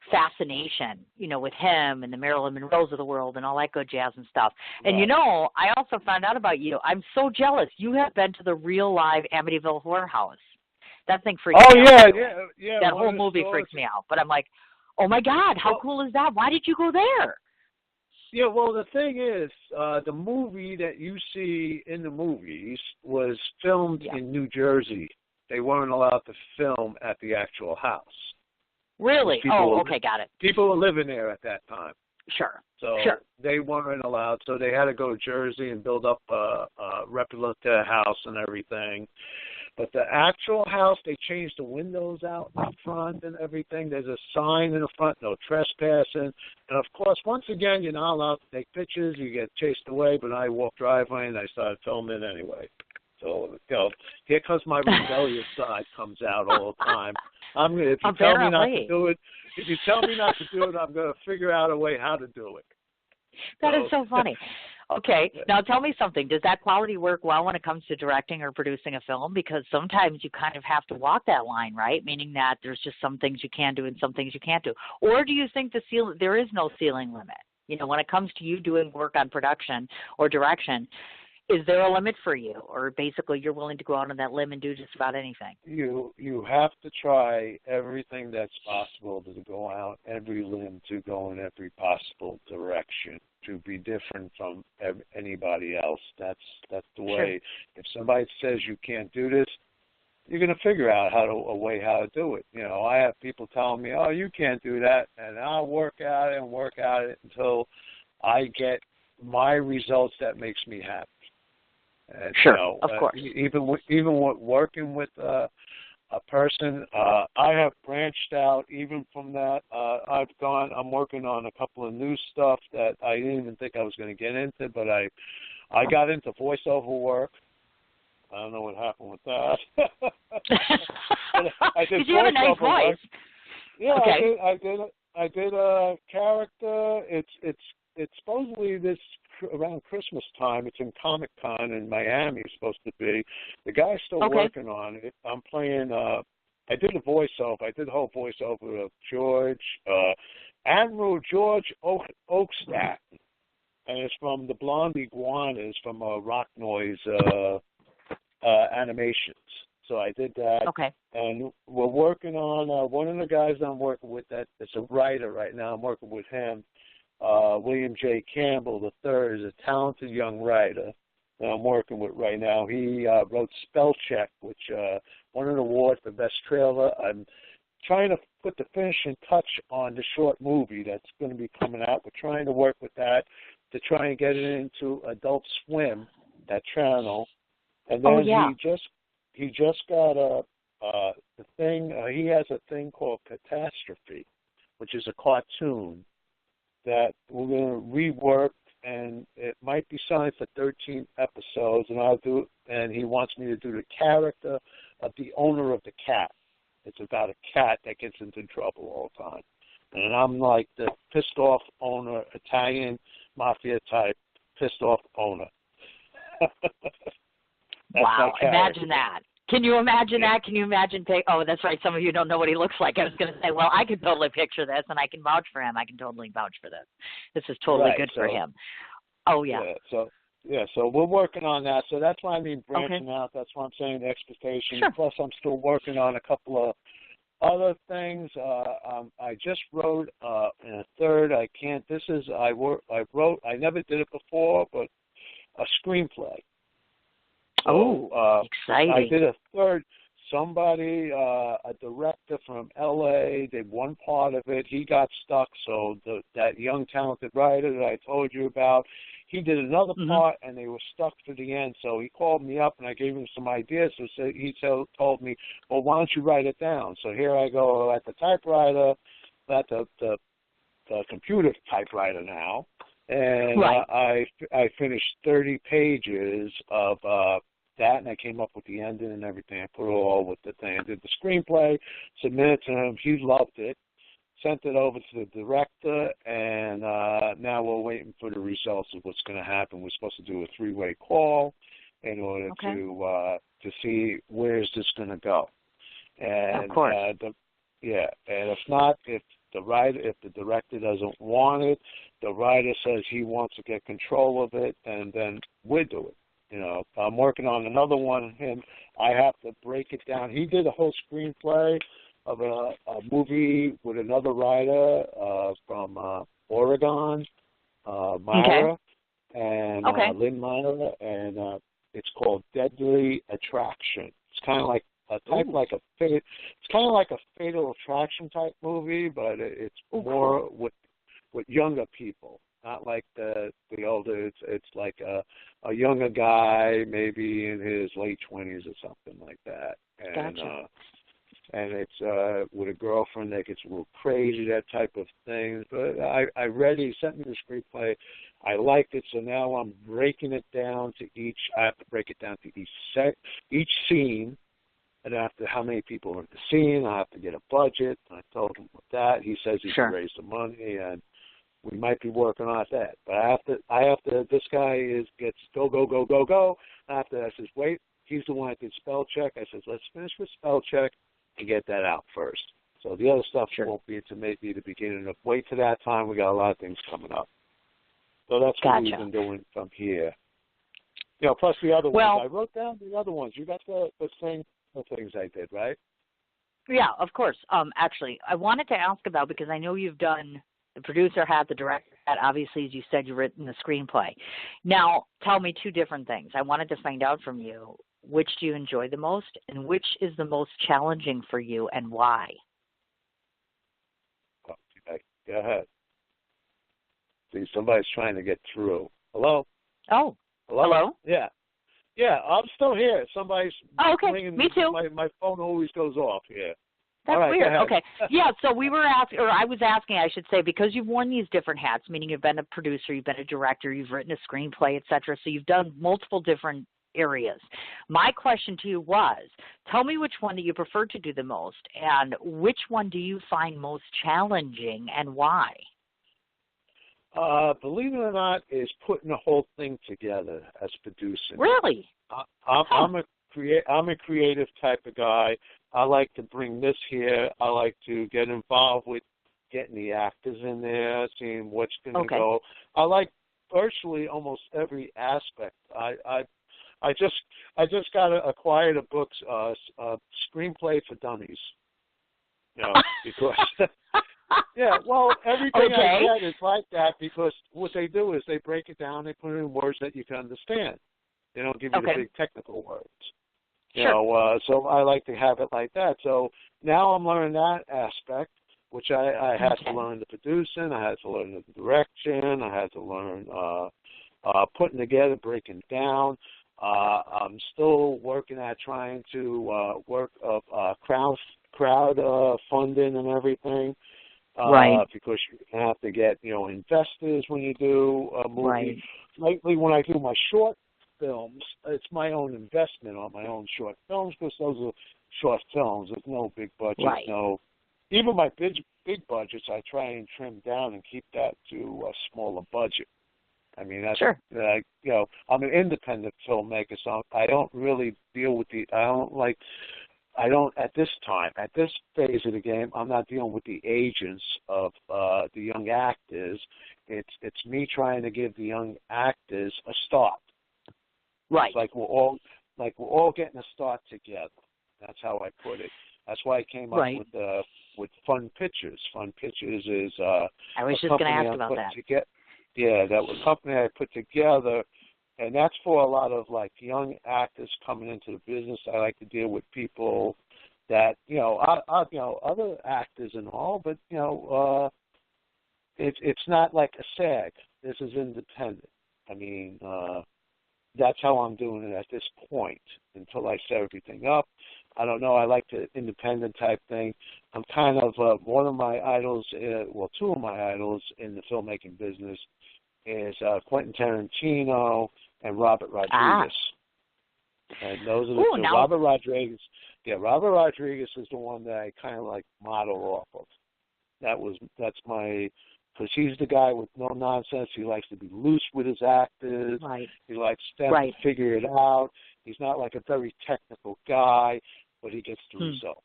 fascination, with him and the Marilyn Monroes of the world and all that good jazz and stuff. Right. And, I also found out about you. I'm so jealous. You have been to the real live Amityville Horror House. That thing freaks me out. Yeah. That whole movie freaks me out. But I'm like, oh, my God, how cool is that? Why did you go there? Yeah, well, the thing is, the movie that you see in the movies was filmed in New Jersey. They weren't allowed to film at the actual house. Really? Okay, got it. People were living there at that time. Sure. So they weren't allowed. So they had to go to Jersey and build up a replica house and everything. But the actual house, they changed the windows out in front and everything. There's a sign in the front, no trespassing. And, of course, once again, you're not allowed to take pictures. You get chased away. But I walked driveway, and I started filming anyway. So, here comes my rebellious side comes out all the time. If you tell me not to do it, I'm going to figure out a way how to do it. That is so funny. Okay, now tell me something. Does that quality work well when it comes to directing or producing a film? Because sometimes you kind of have to walk that line, right? Meaning that there's just some things you can do and some things you can't do. Or do you think there is no ceiling limit? When it comes to you doing work on production or direction, is there a limit for you? Or basically you're willing to go out on that limb and do just about anything? You have to try everything that's possible to go out every limb, to go in every possible direction, to be different from anybody else. That's the way. Sure. If somebody says you can't do this, you're going to figure out a way how to do it. I have people telling me, "Oh, you can't do that," and I'll work at it until I get my results that makes me happy. And, sure, of course. Even with working with a person, I have branched out even from that. I'm working on a couple of new stuff that I didn't even think I was going to get into, but I got into voiceover work. I don't know what happened with that. Did you have a nice voice? Work. Yeah, okay. I did a character. It's supposedly around Christmas time. It's in Comic-Con in Miami. It's supposed to be. The guy's still working on it. I'm playing. I did a voiceover. I did the whole voiceover of Admiral George Oakstadt, and it's from the Blonde Iguanas from Rock Noise Animations. So I did that. Okay. And we're working on one of the guys I'm working with. That is a writer right now. I'm working with him. William J. Campbell III is a talented young writer that I'm working with right now. He wrote Spell Check, which won an award for Best Trailer. I'm trying to put the finishing touch on the short movie that's going to be coming out. We're trying to work with that to try and get it into Adult Swim, that channel. And then he just got the thing. He has a thing called Catastrophe, which is a cartoon that we're going to rework, and it might be signed for 13 episodes, and I'll do it. And he wants me to do the character of the owner of the cat. It's about a cat that gets into trouble all the time, and I'm like the pissed off owner, Italian mafia type pissed off owner. Wow! Imagine that. Can you imagine that? Can you imagine? Oh, that's right. Some of you don't know what he looks like. I was going to say, well, I can totally picture this, and I can vouch for him. I can totally vouch for this. This is totally good for him. Oh, yeah. So we're working on that. So that's why I mean branching out. That's why I'm saying the expectation. Sure. Plus, I'm still working on a couple of other things. I just wrote in a third. I never did it before, but a screenplay. So, exciting. I did a third. Somebody, a director from L.A., did one part of it. He got stuck, so that young, talented writer that I told you about, he did another part, and they were stuck to the end. So he called me up, and I gave him some ideas. So he told me, well, why don't you write it down? So here I go at the typewriter, at the computer typewriter now, and I finished 30 pages of that, and I came up with the ending and everything. I put it all with the thing. I did the screenplay, submitted it to him. He loved it, sent it over to the director, and now we're waiting for the results of what's going to happen. We're supposed to do a 3-way call in order to see where is this going to go. And, of course. And if not, if the director doesn't want it, the writer says he wants to get control of it, and then we do it. I'm working on another one. I have to break it down. He did a whole screenplay of a movie with another writer from Oregon, Myra, and Lynn Myra, and it's called Deadly Attraction. It's kind of like it's kind of like a Fatal Attraction type movie, but it's more with younger people. not like the older. It's like a younger guy, maybe in his late 20s or something like that. And, gotcha. And it's with a girlfriend that gets a little crazy, that type of thing. But I read it, he sent me the screenplay. I liked it, so now I'm breaking it down to I have to break it down to each scene, and after how many people are in the scene, I have to get a budget. I told him that. He says he can raise the money, and we might be working on that. But I have to, this guy gets go, go, go, go, go. After that, I says, wait, he's the one that did spell check. I says, let's finish with spell check and get that out first. So the other stuff won't be until maybe the beginning of, wait to that time. We got a lot of things coming up. So that's what we've been doing from here. You know, plus the other ones. I wrote down the other ones. You got the things I did, right? Yeah, of course. Actually, I wanted to ask about, because I know you've done the producer hat, the director hat. Obviously, as you said, you've written the screenplay. Now, tell me two different things. I wanted to find out from you, which do you enjoy the most, and which is the most challenging for you, and why? Okay, go ahead. See, somebody's trying to get through. Hello? Oh, hello? Yeah. Yeah, I'm still here. Somebody's ringing. Me too. My phone always goes off here. That's right, weird. Okay. Yeah, so we were asking, or I was asking, I should say, because you've worn these different hats, meaning you've been a producer, you've been a director, you've written a screenplay, et cetera, so you've done multiple different areas. My question to you was, tell me which one that you prefer to do the most, and which one do you find most challenging, and why? Believe it or not, is putting the whole thing together as producing. Really? I'm a creative type of guy. I like to bring this here. I like to get involved with getting the actors in there, seeing what's going to go. I like virtually almost every aspect. I just got acquired a book, Screenplay for Dummies. You know, because yeah, well, everything I get is like that, because what they do is they break it down, they put it in words that you can understand. They don't give you the big technical words. You know, so I like to have it like that. So now I'm learning that aspect, which I had to learn the producing, I had to learn the direction, I had to learn putting together, breaking down. I'm still working at trying to work of crowd funding and everything. Because you have to get, investors when you do a movie. Lately, when I do my short films, it's my own investment on my own short films, because those are short films. There's no big budget. Even my big budgets, I try and trim down and keep that to a smaller budget. I mean, that's, I'm an independent filmmaker, so I don't really deal with at this phase of the game, I'm not dealing with the agents of the young actors. It's me trying to give the young actors a start. It's like we're all getting a start together. That's how I put it. That's why I came up with Fun Pictures. Fun Pictures is I was just going to ask about that. That was a company I put together. And that's for a lot of young actors coming into the business. I like to deal with people that other actors and all, but it's not like a SAG. This is independent. I mean, that's how I'm doing it at this point until I set everything up. I don't know. I like the independent type thing. I'm kind of one of my idols. Two of my idols in the filmmaking business is Quentin Tarantino and Robert Rodriguez. And those are the two. Robert Rodriguez. Yeah, Robert Rodriguez is the one that I kind of model off of. That's my, because he's the guy with no nonsense. He likes to be loose with his actors. He likes them to figure it out. He's not like a very technical guy, but he gets the results.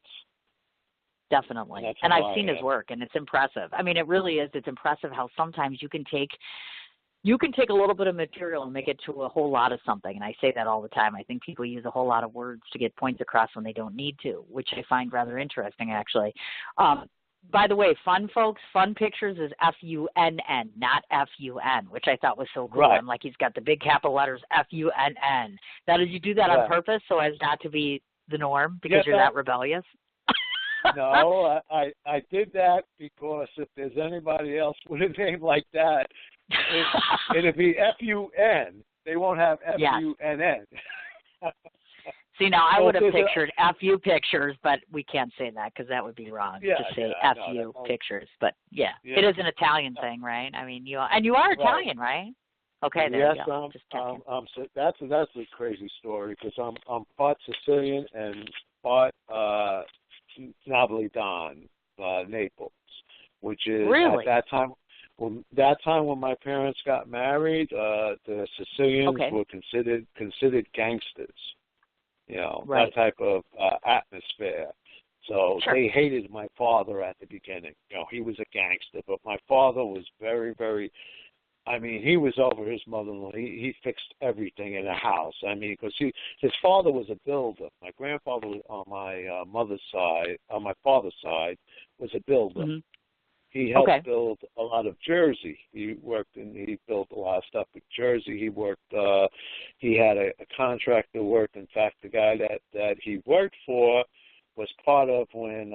Definitely. And I've seen his work, and it's impressive. I mean, it really is. It's impressive how sometimes you can take a little bit of material and make it to a whole lot of something. And I say that all the time. I think people use a whole lot of words to get points across when they don't need to, which I find rather interesting, actually. By the way, Fun Pictures is F-U-N-N, not F-U-N, which I thought was so cool. I'm like, he's got the big capital letters F-U-N-N. Now, did you do that on purpose so as not to be the norm because you're that rebellious? No, I did that because if there's anybody else with a name like that, It'll be F-U-N. They won't have F-U-N-N. See, now I would have pictured F-U pictures, but we can't say that because that would be wrong to say F-U pictures. But it is an Italian thing, right? I mean, you are Italian, right? Okay, there you go. That's a crazy story because I'm part Sicilian and part Napolitan, Naples, which is really? at that time when my parents got married, the Sicilians were considered gangsters. You know, that type of atmosphere. So they hated my father at the beginning. You know, he was a gangster, but my father was very, very, I mean, he was over his mother-in-law. He fixed everything in the house. I mean, because his father was a builder. My grandfather on my mother's side, on my father's side, was a builder. Mm-hmm. He helped build a lot of Jersey. He built a lot of stuff with Jersey. He worked, he had a contractor work. In fact, the guy that he worked for was part of when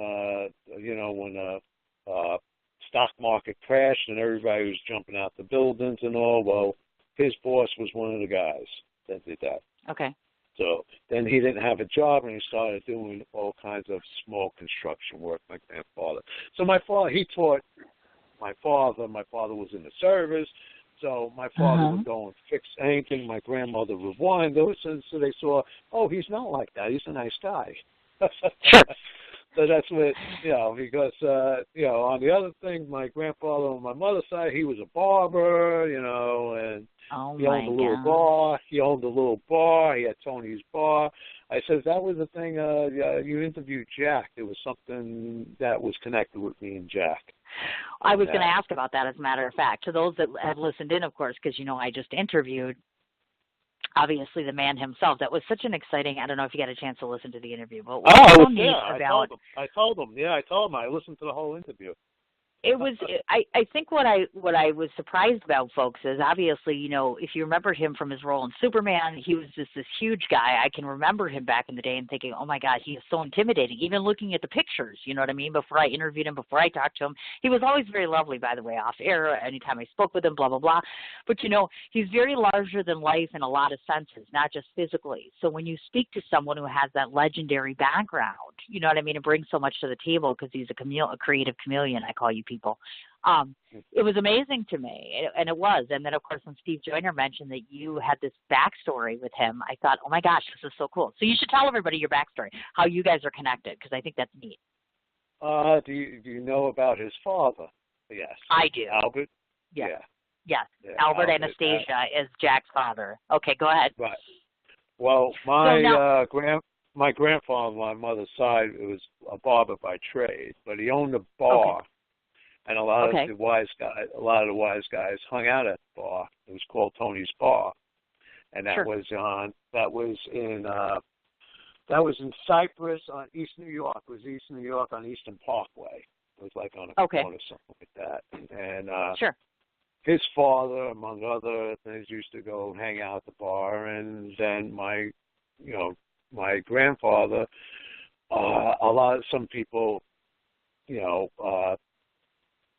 stock market crashed and everybody was jumping out the buildings and all. Well, his boss was one of the guys that did that. Okay. So then he didn't have a job, and he started doing all kinds of small construction work, my grandfather. So my father, he taught my father. My father was in the service, so my father would go and fix anything. My grandmother would rewind those, so they saw, oh, he's not like that. He's a nice guy. So that's what, because, on the other thing, my grandfather on my mother's side, he was a barber, and he owned a little bar. He owned a little bar. He had Tony's Bar. I said, that was the thing, you interviewed Jack. It was something that was connected with me and Jack. I was going to ask about that, as a matter of fact. To those that have listened in, of course, because, I just interviewed, obviously, the man himself. That was such an exciting, I don't know if you got a chance to listen to the interview, but what was so neat about... I told him. I listened to the whole interview. It was, I think what I was surprised about, folks, is obviously, if you remember him from his role in Superman, he was just this huge guy. I can remember him back in the day and thinking, oh my God, he is so intimidating. Even looking at the pictures, you know what I mean? Before I interviewed him, before I talked to him, he was always very lovely, by the way, off air, anytime I spoke with him, blah, blah, blah. But, he's very larger than life in a lot of senses, not just physically. So when you speak to someone who has that legendary background, you know what I mean, and brings so much to the table because he's a creative chameleon, I call you people. It was amazing to me, and it was. And then, of course, when Steve Joyner mentioned that you had this backstory with him, I thought, oh, my gosh, this is so cool. So you should tell everybody your backstory, how you guys are connected, because I think that's neat. Do you know about his father? Yes. I do. Albert? Yes. Yes. Albert Anastasia is Jack's father. Okay, go ahead. Right. Well, my grandfather on my mother's side was a barber by trade, but he owned a bar. Okay. And a lot of the wise guys hung out at the bar. It was called Tony's Bar, and that was in Cypress on East New York. It was East New York on Eastern Parkway. It was like on a corner, something like that. And his father, among other things, used to go hang out at the bar, and then my grandfather, some people,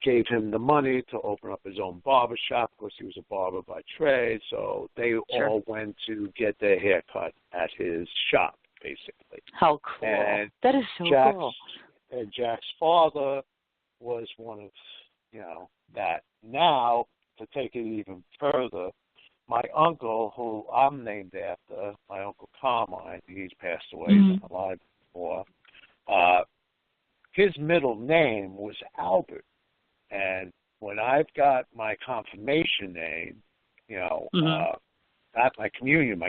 gave him the money to open up his own barber shop. Of course, he was a barber by trade, so they all went to get their hair cut at his shop, basically. How cool. And that is so cool. And Jack's father was one of, that. Now, to take it even further, my uncle, who I'm named after, my Uncle Carmine, he's passed away, he's alive before, his middle name was Albert. And when I've got my confirmation name, not my communion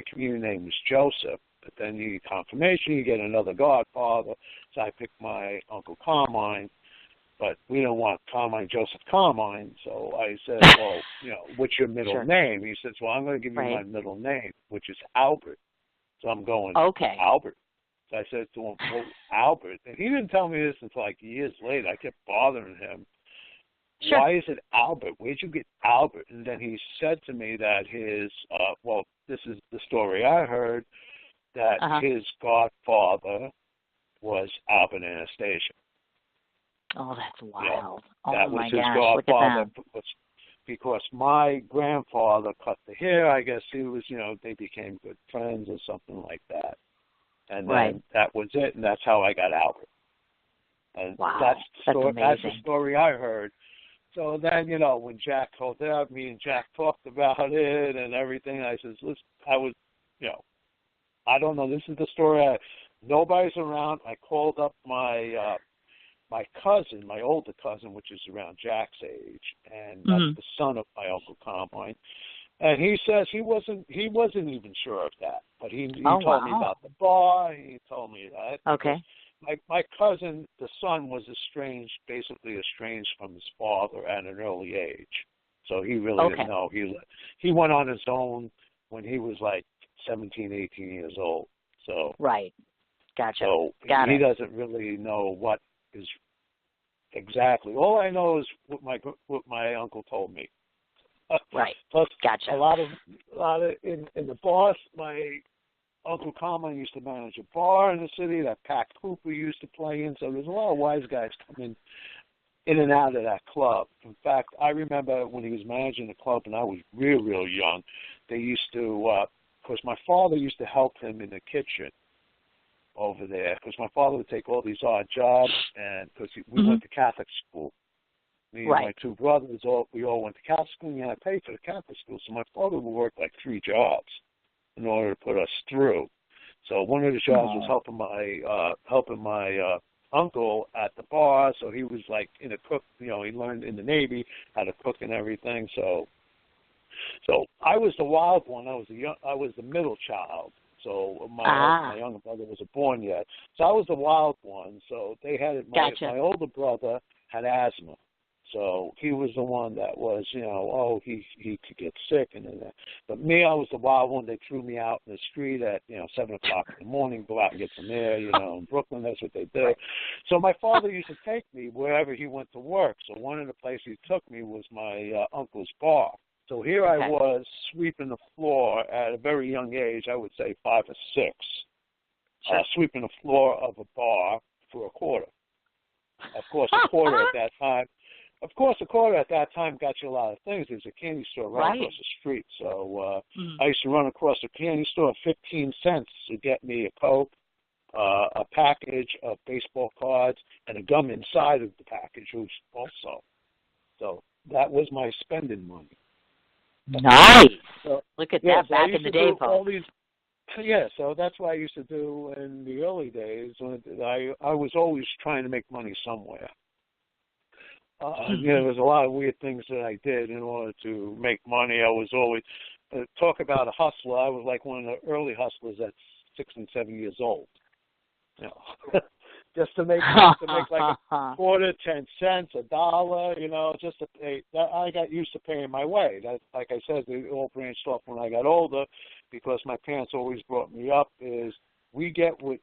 name was Joseph, but then you get confirmation, you get another godfather. So I picked my Uncle Carmine, but we don't want Carmine Joseph Carmine. So I said, well, what's your middle name? He says, well, I'm going to give you my middle name, which is Albert. So I'm going, Albert. So I said to him, well, Albert. And he didn't tell me this until like years later. I kept bothering him. Sure. Why is it Albert? Where'd you get Albert? And then he said to me that this is the story I heard, that his godfather was Albert Anastasia. Oh, that's wild. That oh, was my his gosh. godfather. Look at that. because my grandfather cut the hair. I guess he was, they became good friends or something like that. And then that was it, and that's how I got out. And that's the story I heard. So then, when Jack told that, me and Jack talked about it and everything. I says, listen, I don't know. This is the story. Nobody's around. I called up my cousin, my older cousin, which is around Jack's age, and that's the son of my Uncle Carmine. And he says he wasn't even sure of that, but he told me about the bar. He told me that. Okay. My cousin, the son, was basically estranged from his father at an early age, so he really didn't know. He went on his own when he was like 17, 18 years old. So Gotcha. So he doesn't really know what is exactly. All I know is what my uncle told me. Plus, gotcha. A lot of in the bars, my Uncle Carmine used to manage a bar in the city that Pat Cooper used to play in. So there's a lot of wise guys coming in and out of that club. In fact, I remember when he was managing the club, and I was real young. They used to, because my father used to help him in the kitchen over there, because my father would take all these odd jobs, and because we went to Catholic school. Me and my two brothers, we all went to Catholic school, and I paid for the Catholic school, so my father would work like 3 jobs in order to put us through. So one of the jobs was helping my uncle at the bar, so he was like in a cook, he learned in the Navy how to cook and everything. So I was the wild one. I was the middle child. So my younger brother wasn't born yet. So I was the wild one. So they had my older brother had asthma. So he was the one that was, he could get sick and then that. But me, I was the wild one. They threw me out in the street at 7 o'clock in the morning, go out and get some air. In Brooklyn, that's what they do. So my father used to take me wherever he went to work. So one of the places he took me was my uncle's bar. So here I was sweeping the floor at a very young age. I would say 5 or 6, sweeping the floor of a bar for a quarter. Of course, a quarter at that time. Of course, a quarter at that time got you a lot of things. There's a candy store right across the street. So I used to run across a candy store, 15 cents to get me a Coke, a package of baseball cards, and a gum inside of the package also. So that was my spending money. Nice. So, look at that back in the day, folks. So that's what I used to do in the early days. When I was always trying to make money somewhere. There was a lot of weird things that I did in order to make money. I was always, talk about a hustler, I was like one of the early hustlers at 6 and 7 years old. Just to make like a quarter, 10 cents, $1, just to pay. I got used to paying my way. That, like I said, it all branched off when I got older, because my parents always brought me up is we get what,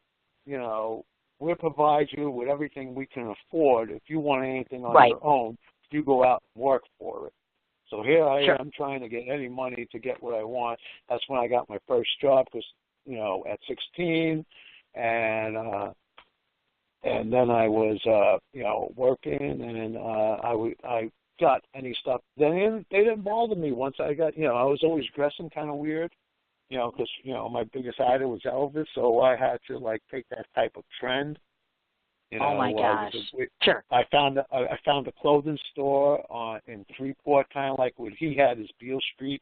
we'll provide you with everything we can afford. If you want anything on your own, you go out and work for it. So here I am trying to get any money to get what I want. That's when I got my first job, because, at 16, and then I was, working, and I got any stuff. Then they didn't bother me once I got, I was always dressing kind of weird, because, my biggest idol was Elvis, so I had to, take that type of trend. Oh, my gosh. I found a clothing store in Freeport, kind of like what he had, his Beale Street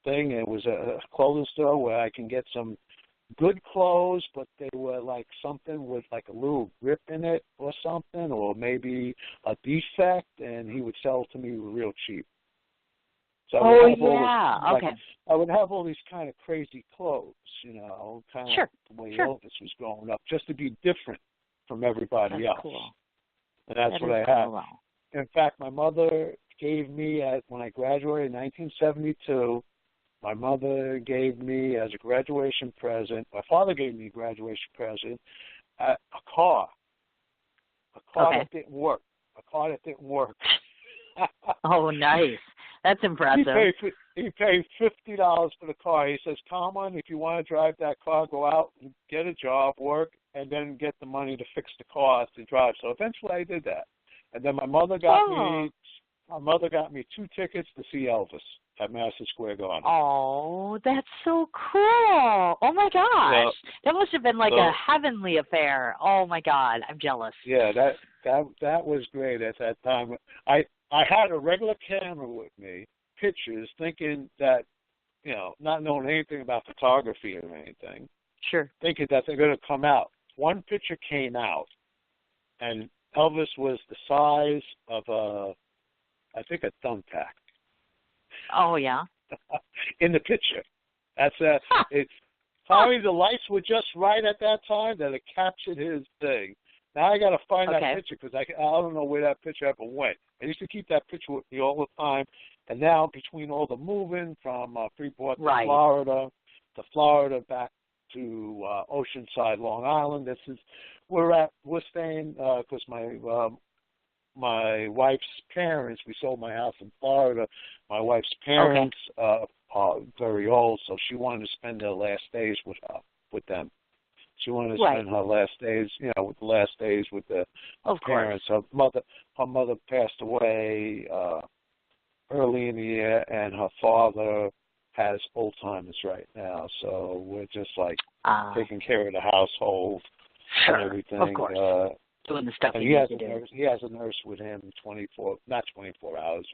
thing. It was a clothing store where I can get some good clothes, but they were like something with like a little rip in it or something, or maybe a defect, and he would sell it to me real cheap. So I would have all these kind of crazy clothes, kind of like the way Elvis was growing up, just to be different from everybody else. Cool. And that's what I had. In fact, my mother gave me, when I graduated in 1972, my mother gave me as a graduation present, my father gave me a graduation present, a car. That didn't work. Oh, nice. That's impressive. He paid $50 for the car. He says, Carmine, if you want to drive that car, go out and get a job, work, and then get the money to fix the car to drive. So eventually I did that. And then my mother got me my mother got me 2 tickets to see Elvis at Madison Square Garden. Oh, that's so cool. Oh, my gosh. That must have been like a heavenly affair. Oh, my God. I'm jealous. Yeah, that was great at that time. I had a regular camera with me, pictures, thinking that, not knowing anything about photography or anything. Sure. Thinking that they're going to come out. One picture came out, and Elvis was the size of I think a thumbtack. Oh, yeah. In the picture. That's it's probably the lights were just right at that time that it captured his thing. Now I got to find that picture because I don't know where that picture ever went. I used to keep that picture with me all the time, and now between all the moving from Freeport to Florida back to Oceanside, Long Island. We're staying because my wife's parents. We sold my house in Florida. My wife's parents are very old, so she wanted to spend her last days with them. She wanted to spend her last days, with the parents. Her mother passed away early in the year, and her father has Alzheimer's right now. So we're just like taking care of the household and everything. Of course. Doing the stuff he has a nurse with him not 24 hours,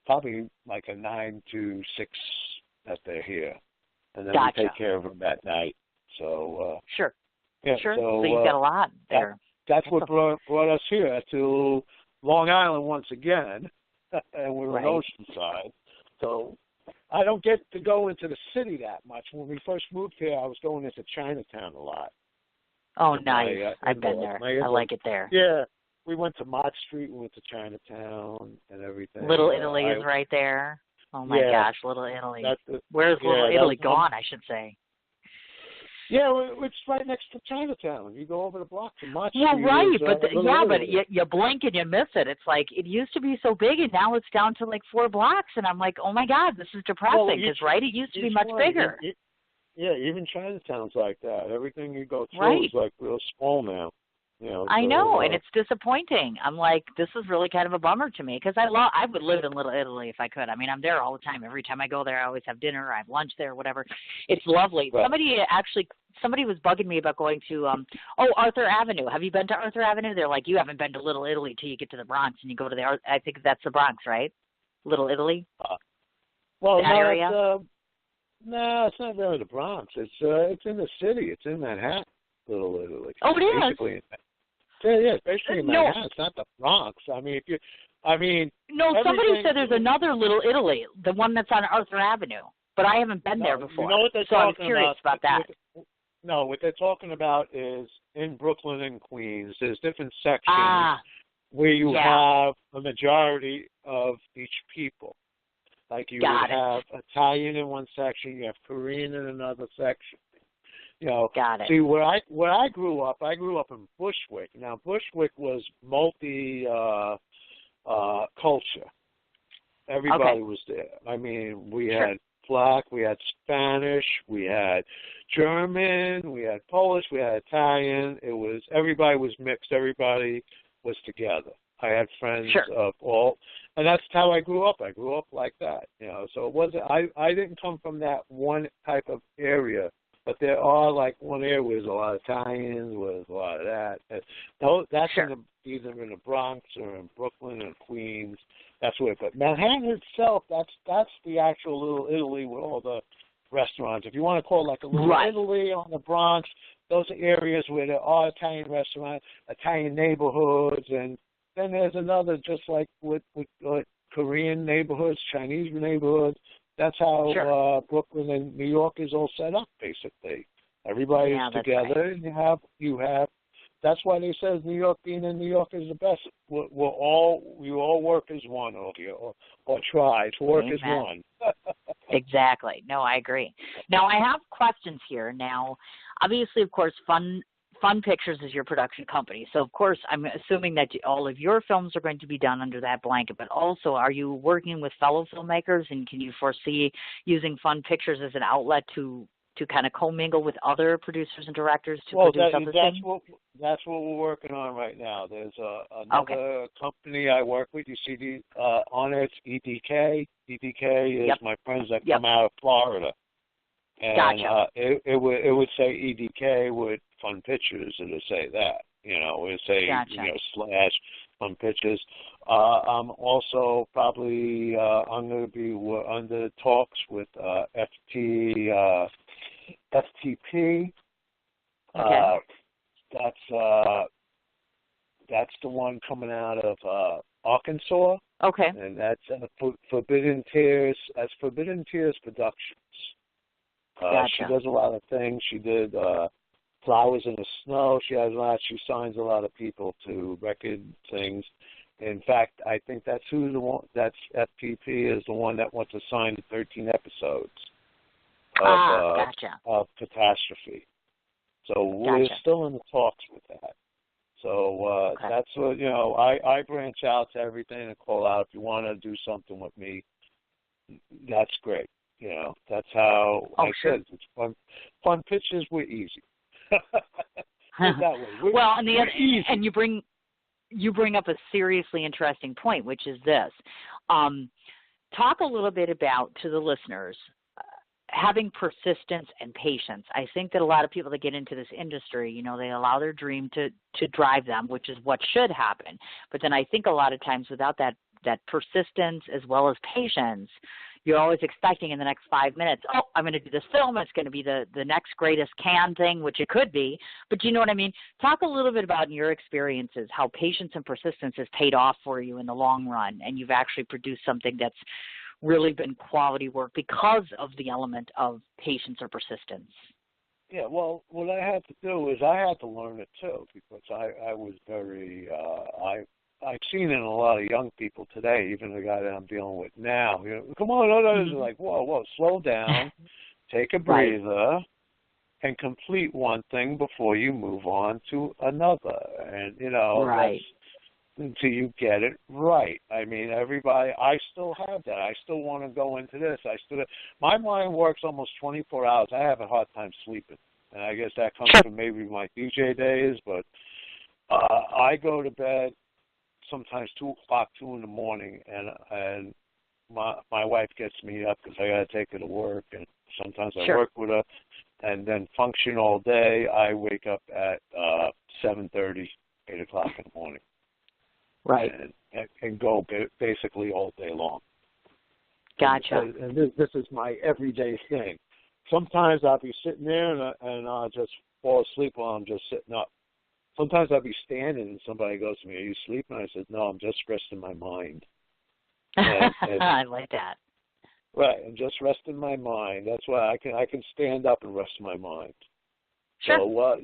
probably like a 9 to 6 that they're here. And then we take care of him that night. So sure. Yeah, sure. So you've got a lot there. That's what brought us here to Long Island once again, and we're in Oceanside. So I don't get to go into the city that much. When we first moved here, I was going into Chinatown a lot. Oh, nice. I've been there. I like it there. Yeah. We went to Mott Street. We went to Chinatown and everything. Little Italy is right there. Oh, my gosh, Little Italy. Where's Little Italy gone, I should say? Yeah, it's right next to Chinatown. You go over the block to Mich. Well, right, but you blink and you miss it. It's like it used to be so big, and now it's down to like 4 blocks, and I'm like, oh my God, this is depressing. Because it used to be much bigger. Yeah, even Chinatown's like that. Everything you go through is like real small now. I know, and it's disappointing. I'm like, this is really kind of a bummer to me because I would live in Little Italy if I could. I mean, I'm there all the time. Every time I go there, I always have dinner. I have lunch there, whatever. It's lovely. Right. Somebody was bugging me about going to Arthur Avenue. Have you been to Arthur Avenue? They're like, you haven't been to Little Italy till you get to the Bronx and you go to I think that's the Bronx, right? Little Italy. Area. No, it's not really the Bronx. It's in the city. It's in Manhattan. Little Italy. Oh, it is. It's basically in Manhattan. It's not the Bronx. No, somebody said there's another Little Italy, the one that's on Arthur Avenue, but I haven't been there before. You know what they're so I'm curious about that. What they're talking about is in Brooklyn and Queens. There's different sections where you have a majority of each people. Like you would have Italian in one section, you have Korean in another section. Got it. See, where I grew up in Bushwick. Now, Bushwick was culture. Everybody was there. I mean, we had Black, we had Spanish, we had German, we had Polish, we had Italian. Everybody was mixed. Everybody was together. I had friends of all, and that's how I grew up. I grew up like that, So it wasn't. I didn't come from that one type of area. But there are like one area where there's a lot of Italians, where there's a lot of that. That's either in the Bronx or in Brooklyn or Queens. That's where. But Manhattan itself, that's the actual Little Italy with all the restaurants. If you want to call it like a Little Italy on the Bronx, those are areas where there are Italian restaurants, Italian neighborhoods, and then there's another just like with Korean neighborhoods, Chinese neighborhoods. That's how Brooklyn and New York is all set up, basically. Everybody is together, and you have. That's why they say being in New York is the best. We all work as one over here, or try to work as one. Exactly. No, I agree. Now I have questions here. Now, obviously, of course, Fun Pictures is your production company. So, of course, I'm assuming that all of your films are going to be done under that blanket. But also, are you working with fellow filmmakers, and can you foresee using Fun Pictures as an outlet to to kind of commingle with other producers and directors to Well, produce other things? that's what we're working on right now. There's another company I work with. You see on it's EDK. EDK is my friends that come out of Florida. And Gotcha. It would say EDK with Fun Pictures. It would say that. It would say / Fun Pictures. I'm also probably I'm going to be under talks with FTP. Okay. That's the one coming out of Arkansas. Okay. And that's Forbidden Tears. That's Forbidden Tears Productions. Gotcha. She does a lot of things. She did Flowers in the Snow. She signs a lot of people to record things. In fact, I think that's who's the one. That's FTP is the one that wants to sign the 13 episodes of Catastrophe. So we're still in the talks with that. So that's what I branch out to everything and call out. If you want to do something with me, that's great. That's how said it's fun. Fun Pictures were easy. That way. Well, and you bring up a seriously interesting point, which is this. Talk a little bit about, to the listeners, having persistence and patience. I think that a lot of people that get into this industry, they allow their dream to drive them, which is what should happen. But then I think a lot of times without that persistence as well as patience, you're always expecting in the next 5 minutes, I'm going to do this film. It's going to be the next greatest Cannes thing, which it could be. But you know what I mean? Talk a little bit about in your experiences how patience and persistence has paid off for you in the long run, and you've actually produced something that's really been quality work because of the element of patience or persistence. Yeah, well, what I had to do is I had to learn it too, because I was very I've seen it in a lot of young people today, even the guy that I'm dealing with now. Come on, others are like, whoa, slow down, take a breather, and complete one thing before you move on to another. And, until you get it right. I mean, everybody, I still have that. I still want to go into this. My mind works almost 24 hours. I have a hard time sleeping. And I guess that comes from maybe my DJ days, but I go to bed sometimes 2 o'clock, 2 in the morning, and my wife gets me up because I got to take her to work, and sometimes I work with her, and then function all day. I wake up at 7:30, 8 o'clock in the morning, right, and go basically all day long. Gotcha. And this is my everyday thing. Sometimes I'll be sitting there and I'll just fall asleep while I'm just sitting up. Sometimes I'll be standing and somebody goes to me, "Are you sleeping?" I said, "No, I'm just resting my mind." And I like that. Right, and just resting my mind. That's why I can stand up and rest my mind. Sure. So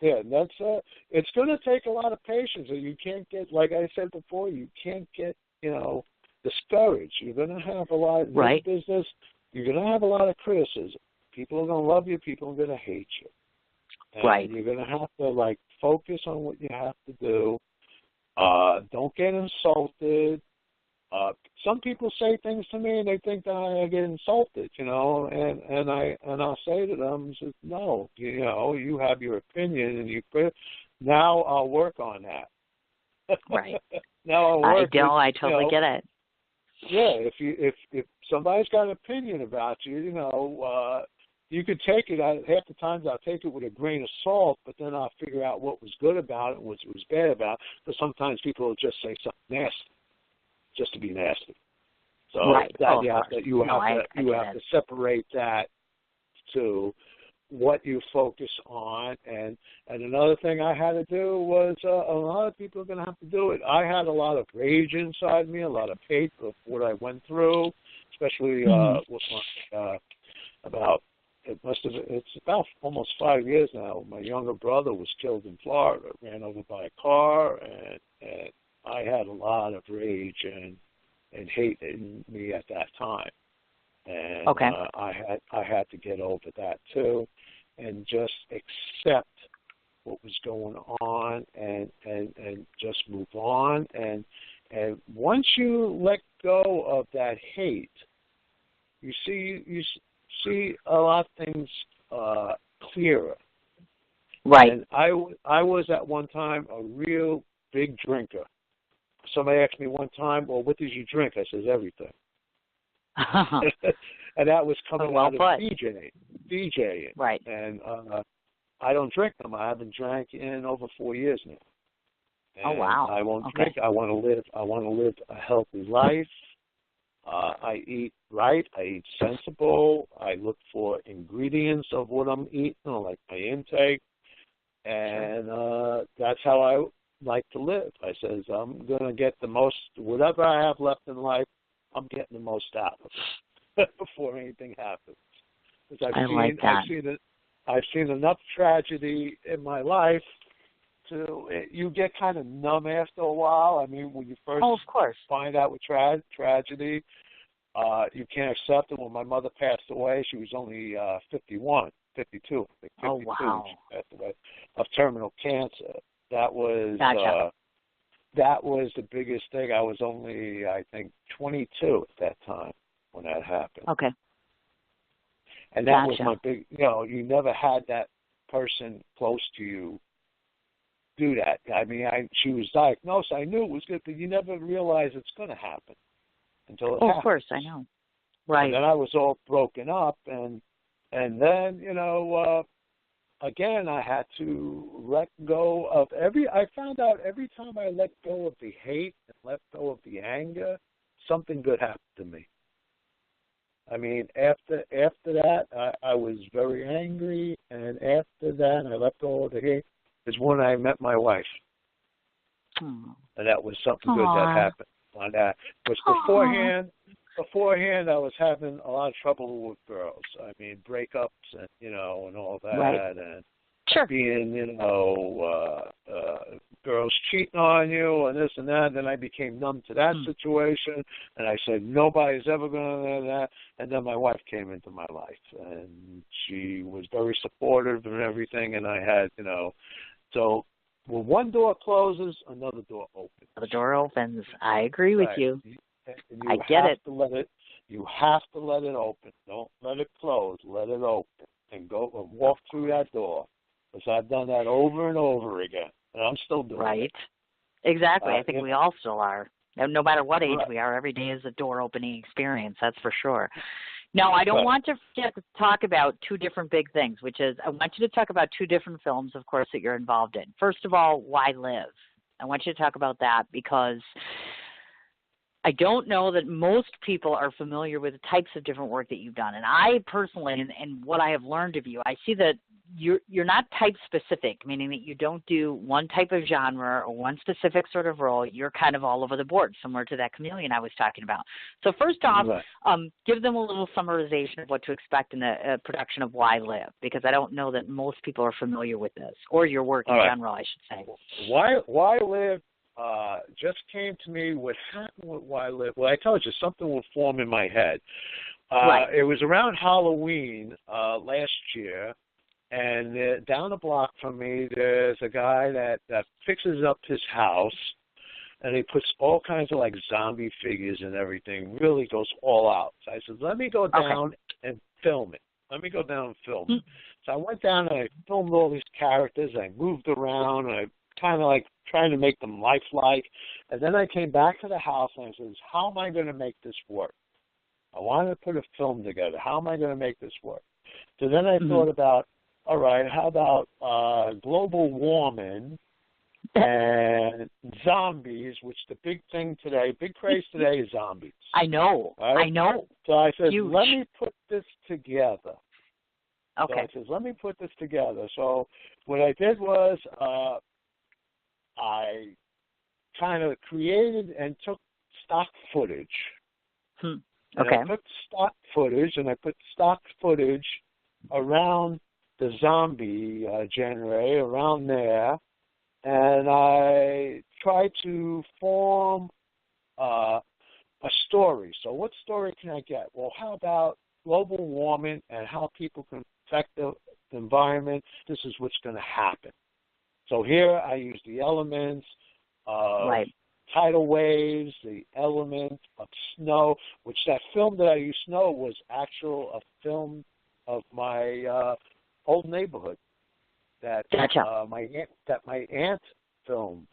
that's it's going to take a lot of patience. You can't get, like I said before, you can't get discouraged. You're going to have a lot of business. You're going to have a lot of criticism. People are going to love you. People are going to hate you. And you're going to have to focus on what you have to do. Don't get insulted. Some people say things to me and they think that I get insulted, and I'll say to them, no, you have your opinion and now I'll work on that. Right. Now I'll work. I totally get it. Yeah, if somebody's got an opinion about you, you could take it. Half the times I'll take it with a grain of salt, but then I'll figure out what was good about it and what was bad about it. But sometimes people will just say something nasty, just to be nasty. So you have to separate that to what you focus on. And another thing I had to do was a lot of people are going to have to do it. I had a lot of rage inside me, a lot of hate of what I went through, especially with my it's about almost 5 years now. My younger brother was killed in Florida, ran over by a car, and I had a lot of rage and hate in me at that time. And I had to get over that too, and just accept what was going on and just move on. And once you let go of that hate, you see a lot of things clearer. Right. And I was at one time a real big drinker. Somebody asked me one time, well, what did you drink? I says, everything. And that was coming out of DJing. Right. And I don't drink them. I haven't drank in over 4 years now. And wow. I won't drink. I want to live a healthy life. I eat right. I eat sensible. I look for ingredients of what I'm eating, like my intake. And that's how I like to live. I says, I'm going to get the most, whatever I have left in life, I'm getting the most out of it before anything happens. Because I've seen enough tragedy in my life you get kind of numb after a while. I mean, when you first find out with tragedy, you can't accept it. When my mother passed away, she was only 52. I think 52. Oh, wow. She passed away of terminal cancer. That was the biggest thing. I was only, I think, 22 at that time when that happened. Okay. And that was my big, you never had that person close to you do that. I mean, she was diagnosed. I knew it was good, but you never realize it's going to happen until it happens. Of course, I know. Right. And then I was all broken up, and then, again, I had to let go of I found out every time I let go of the hate and let go of the anger, something good happened to me. I mean, after that, I was very angry, and after that, I let go of the hate, is when I met my wife. And that was something good that happened on that. Because beforehand, I was having a lot of trouble with girls. I mean, breakups and, and all that. Right. And being, girls cheating on you and this and that. Then I became numb to that situation. And I said, nobody's ever going to do that. And then my wife came into my life. And she was very supportive and everything. And I had, so when one door closes, another door opens. The door opens. I agree with you. And I get it. You have to let it open. Don't let it close. Let it open and go and walk through that door. Because I've done that over and over again, and I'm still doing it. Right. Exactly. I think we all still are. No matter what age we are, every day is a door-opening experience. That's for sure. Now, I don't want to forget to talk about two different big things, which is I want you to talk about two different films, of course, that you're involved in. First of all, Why Live? I want you to talk about that because I don't know that most people are familiar with the types of different work that you've done. And I personally, and what I have learned of you, I see that you're not type specific, meaning that you don't do one type of genre or one specific sort of role. You're kind of all over the board, similar to that chameleon I was talking about. So first off, give them a little summarization of what to expect in the production of Why Live, because I don't know that most people are familiar with this, or your work in general, I should say. Why Live just came to me. What happened with Why Live? Well, I told you, something will form in my head. It was around Halloween last year. And down the block from me, there's a guy that fixes up his house, and he puts all kinds of, zombie figures and everything, really goes all out. So I said, let me go down and film it. So I went down and I filmed all these characters. I moved around, and I kind of trying to make them lifelike. And then I came back to the house, and I said, how am I going to make this work? I wanted to put a film together. How am I going to make this work? So then I thought about, all right, how about global warming and zombies, which the big craze today is zombies. I know. Right? I know. So I said, let me put this together. Okay. So I said, let me put this together. So what I did was I kind of created and took stock footage. Okay. I took stock footage around the zombie genre, around there, and I tried to form a story. So what story can I get? Well, how about global warming and how people can affect the environment? This is what's going to happen. So here I use the elements of tidal waves, the element of snow, which that film that I used, Snow, was a film of my old neighborhood that Gotcha. my aunt filmed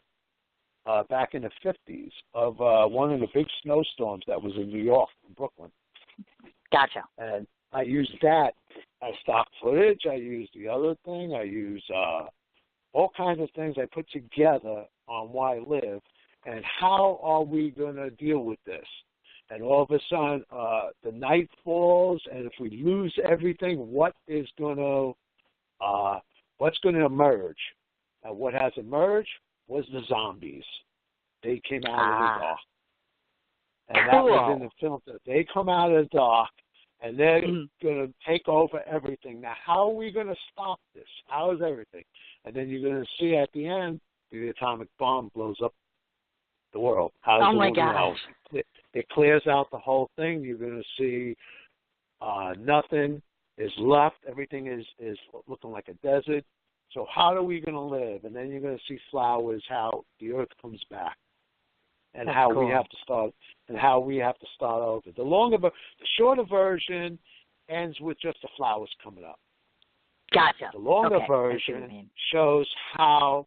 back in the 50s of one of the big snowstorms that was in New York, in Brooklyn. Gotcha. And I used that as stock footage. I used the other thing. I used all kinds of things I put together on Why Live and how are we going to deal with this. And all of a sudden, the night falls, and if we lose everything, what's going to emerge? And what has emerged was the zombies. They came out of the dark. And that was in the film. They come out of the dark, and they're going to take over everything. Now, how are we going to stop this? How is everything? And then you're going to see at the end, the atomic bomb blows up the world. Oh, my gosh. It clears out the whole thing. You're going to see nothing is left. Everything is looking like a desert. So how are we going to live? And then you're going to see flowers, how the earth comes back, and how we have to start, and how we have to start over. The shorter version ends with just the flowers coming up. Gotcha. The longer version shows how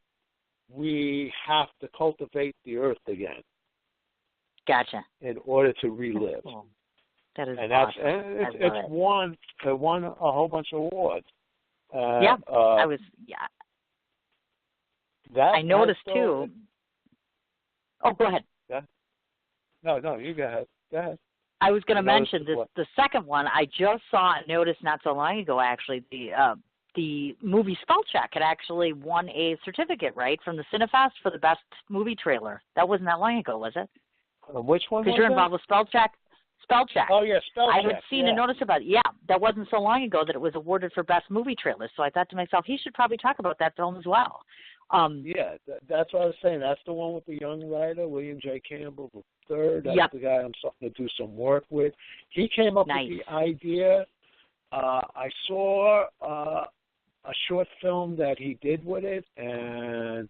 we have to cultivate the earth again. Gotcha. In order to relive. Cool. That is awesome. It won a whole bunch of awards. I noticed too. Oh, go ahead. Yeah. No, you go ahead. Go ahead. I was going to mention this. The second one I just noticed not so long ago. Actually, the movie Spellcheck had actually won a certificate, right, from the Cinefest for the best movie trailer. That wasn't that long ago, was it? Which one? Because you're involved with Spellcheck. Spellcheck. Oh yeah, Spellcheck. I had seen a notice about it. Yeah, that wasn't so long ago that it was awarded for best movie trailer. So I thought to myself, he should probably talk about that film as well. Yeah, that's what I was saying. That's the one with the young writer, William J. Campbell III. That's the guy I'm starting to do some work with. He came up with the idea. I saw a short film that he did with it, and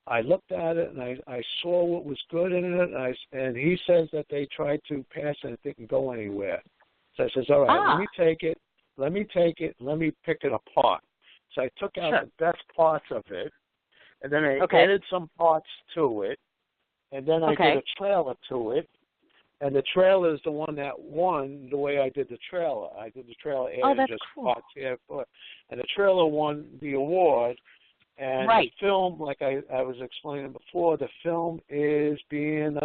I looked at it, and I saw what was good in it, and he says that they tried to pass it and it didn't go anywhere. So I says, all right, let me take it, let me pick it apart. So I took out the best parts of it, and then I added some parts to it, and then I did a trailer to it, and the trailer is the one that won the way I did the trailer. I did the trailer, added just parts here, and the trailer won the award. And the film, like I was explaining before, the film is being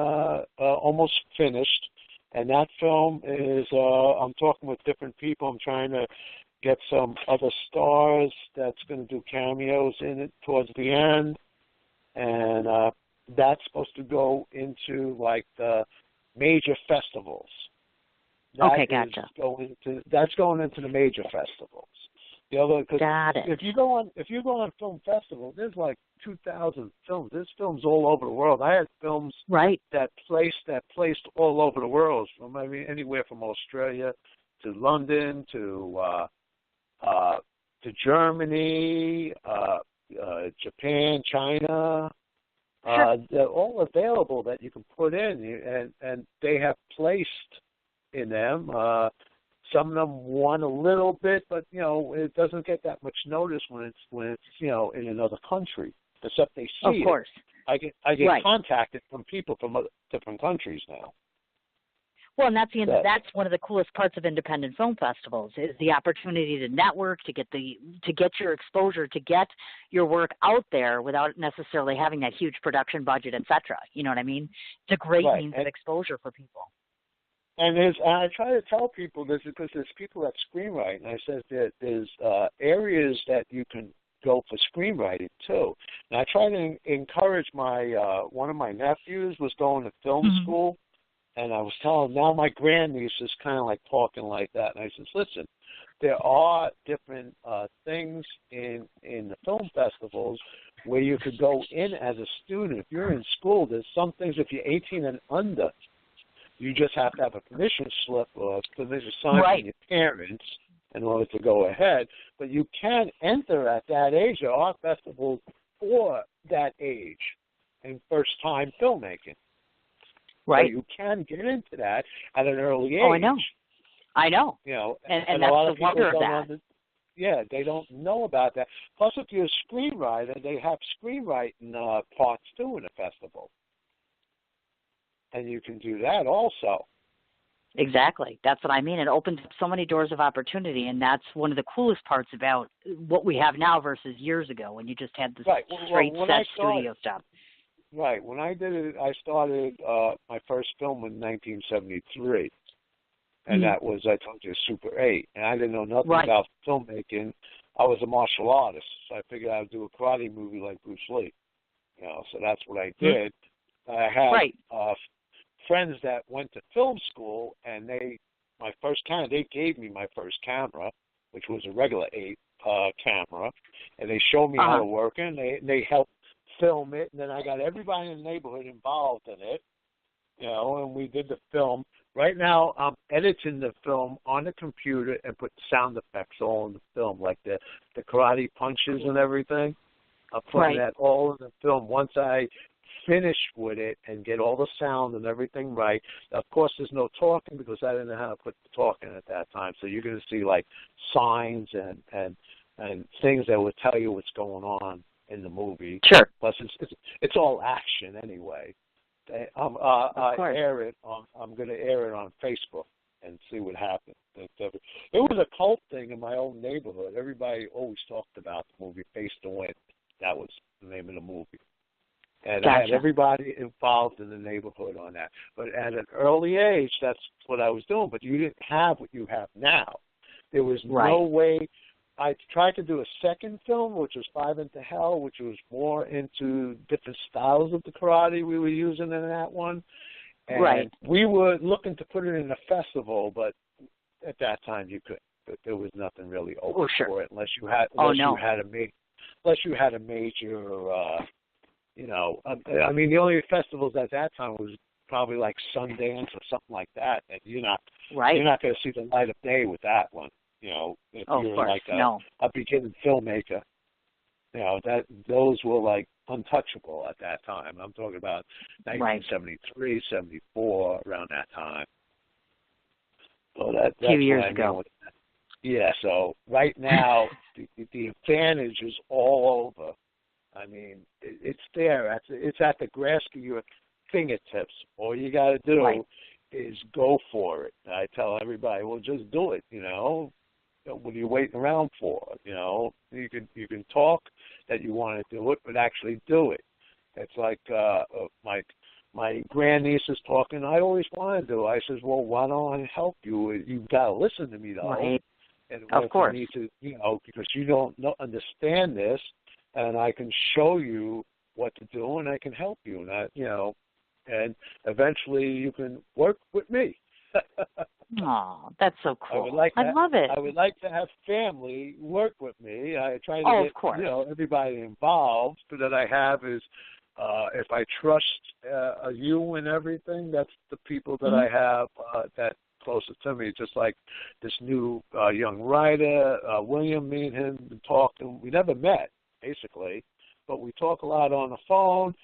almost finished. And that film is, I'm talking with different people. I'm trying to get some other stars that's going to do cameos in it towards the end. And that's supposed to go into, like, the major festivals. Gotcha. That's going into the major festivals. Got it. If you go on film festival, there's like 2,000 films. There's films all over the world. I had films that placed all over the world, from anywhere from Australia to London to Germany, Japan, China. They're all available that you can put in, and they have placed in them. Some of them won a little bit, but it doesn't get that much notice when it's in another country, except they see it. Of course, I get contacted from people from different countries now. Well, and that's one of the coolest parts of independent film festivals is the opportunity to network, to get your exposure, to get your work out there without necessarily having that huge production budget, etc. You know what I mean? It's a great means of exposure for people. And I try to tell people this because there's people that screenwrite, and I said that there's areas that you can go for screenwriting too. And I try to encourage one of my nephews was going to film school, and I was telling him, now my grandniece is kind of like talking like that. And I said, listen, there are different things in the film festivals where you could go in as a student. If you're in school, there's some things, if you're 18 and under, you just have to have a permission slip or a permission sign from your parents in order to go ahead. But you can enter at that age. There are festivals for that age and first-time filmmaking. Right. So you can get into that at an early age. Oh, I know. You know, and a lot that's of the wonder of that. they don't know about that. Plus, if you're a screenwriter, they have screenwriting parts too in a festival, and you can do that also. Exactly. That's what I mean. It opens up so many doors of opportunity, and that's one of the coolest parts about what we have now versus years ago when you just had the straight set studio stuff. Right. When I did it, I started my first film in 1973, and that was, I told you, Super 8. And I didn't know nothing about filmmaking. I was a martial artist, so I figured I would do a karate movie like Bruce Lee. You know, so that's what I did. I had friends that went to film school, and they gave me my first camera, which was a regular 8 camera, and they showed me how to work it, and they helped film it, and then I got everybody in the neighborhood involved in it, you know, and we did the film. Right now, I'm editing the film on the computer and put sound effects all in the film, like the karate punches and everything. I'm putting that all in the film once I finish with it and get all the sound and everything right. Of course, there's no talking because I didn't know how to put the talking at that time. So you're going to see like signs and things that will tell you what's going on in the movie. Sure. Plus, it's all action anyway. I'm going to air it on Facebook and see what happens. It was a cult thing in my own neighborhood. Everybody always talked about the movie Face to Win. That was the name of the movie. And I had everybody involved in the neighborhood on that. But at an early age, that's what I was doing. But you didn't have what you have now. There was no way. I tried to do a second film, which was 5 into Hell, which was more into different styles of the karate we were using in that one. And we were looking to put it in a festival, but at that time you couldn't. There was nothing really open for it unless you had a major. You know, I mean, the only festivals at that time was probably like Sundance or something like that, and you're not going to see the light of day with that one. You know, if you're like a beginning filmmaker, you know those were like untouchable at that time. I'm talking about 1973, 74, around that time. So that's a few years ago. Yeah. So right now, the advantage is all over. I mean, it's there. It's at the grasp of your fingertips. All you got to do is go for it. I tell everybody, well, just do it. You know, what are you waiting around for? You know, you can talk that you want to do it, but actually do it. It's like my grandniece is talking. I always want to do it. I says, well, why don't I help you? You've got to listen to me, though. Right. And of course. You need to, you know, because you don't understand this. And I can show you what to do, and I can help you, and you know, and eventually you can work with me. Oh, that's so cool! I love it. I would like to have family work with me. I try to get you know everybody involved. But that I have is if I trust you and everything, that's the people that I have that closest to me. Just like this new young writer, William. Me and him talked, and we never met. Basically, but we talk a lot on the phone,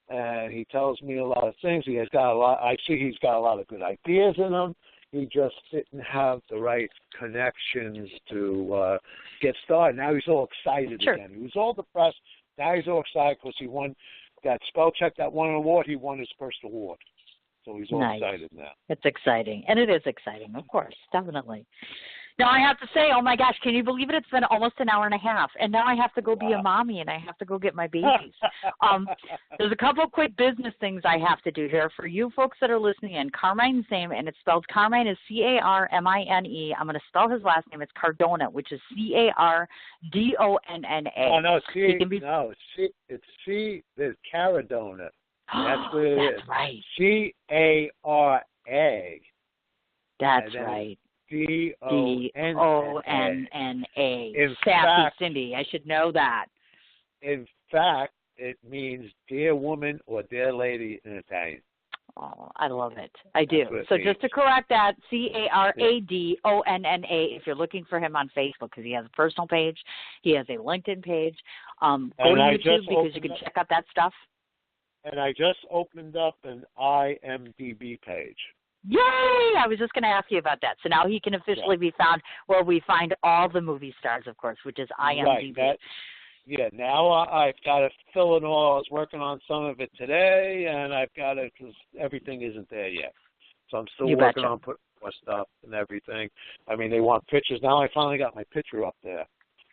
and he tells me a lot of things. He has got a lot. I see he's got a lot of good ideas in him. He just didn't have the right connections to get started. Now he's all excited again. He was all depressed. Now he's all excited because he won that spell check that won an award. He won his first award, so he's all excited now. It's exciting, and it is exciting, of course, definitely. Now I have to say, oh my gosh, can you believe it? It's been almost an hour and a half, and now I have to go be a mommy, and I have to go get my babies. There's a couple of quick business things I have to do here. For you folks that are listening in, Carmine's name, and it's spelled Carmine is C-A-R-M-I-N-E. I'm going to spell his last name. It's Cardonna, which is C-A-R-D-O-N-N-A. Oh, no, it's Cardonna. That's what it is. That's right. C-A-R-A. That's right. D-O-N-N-A. Sassy Cindy. I should know that. In fact, it means dear woman or dear lady in Italian. Oh, I love it. I do. So just to correct that, C-A-R-A-D-O-N-N-A, if you're looking for him on Facebook, because he has a personal page. He has a LinkedIn page. Go to YouTube because you can check out that stuff. And I just opened up an IMDb page. Yay! I was just going to ask you about that. So now he can officially be found where we find all the movie stars, of course, which is IMDb. Right. Now I've got to fill it all. I was working on some of it today, and I've got to, because everything isn't there yet. So I'm still working on putting more stuff and everything. I mean, they want pictures. Now I finally got my picture up there.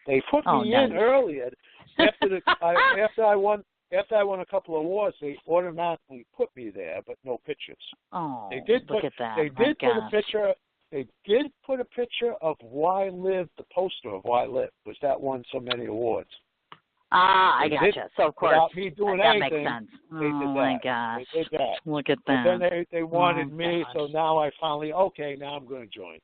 They put me in earlier. After I won a couple of awards, they automatically put me there, but no pictures. Oh, look at that. They did put a picture. They did put a picture of Why Live, the poster of Why Live, because that won so many awards. I gotcha. So, of course, without me doing that anything, makes sense. They did that. My gosh. They did that. Look at that. And then they wanted me, so now I finally, now I'm going to join.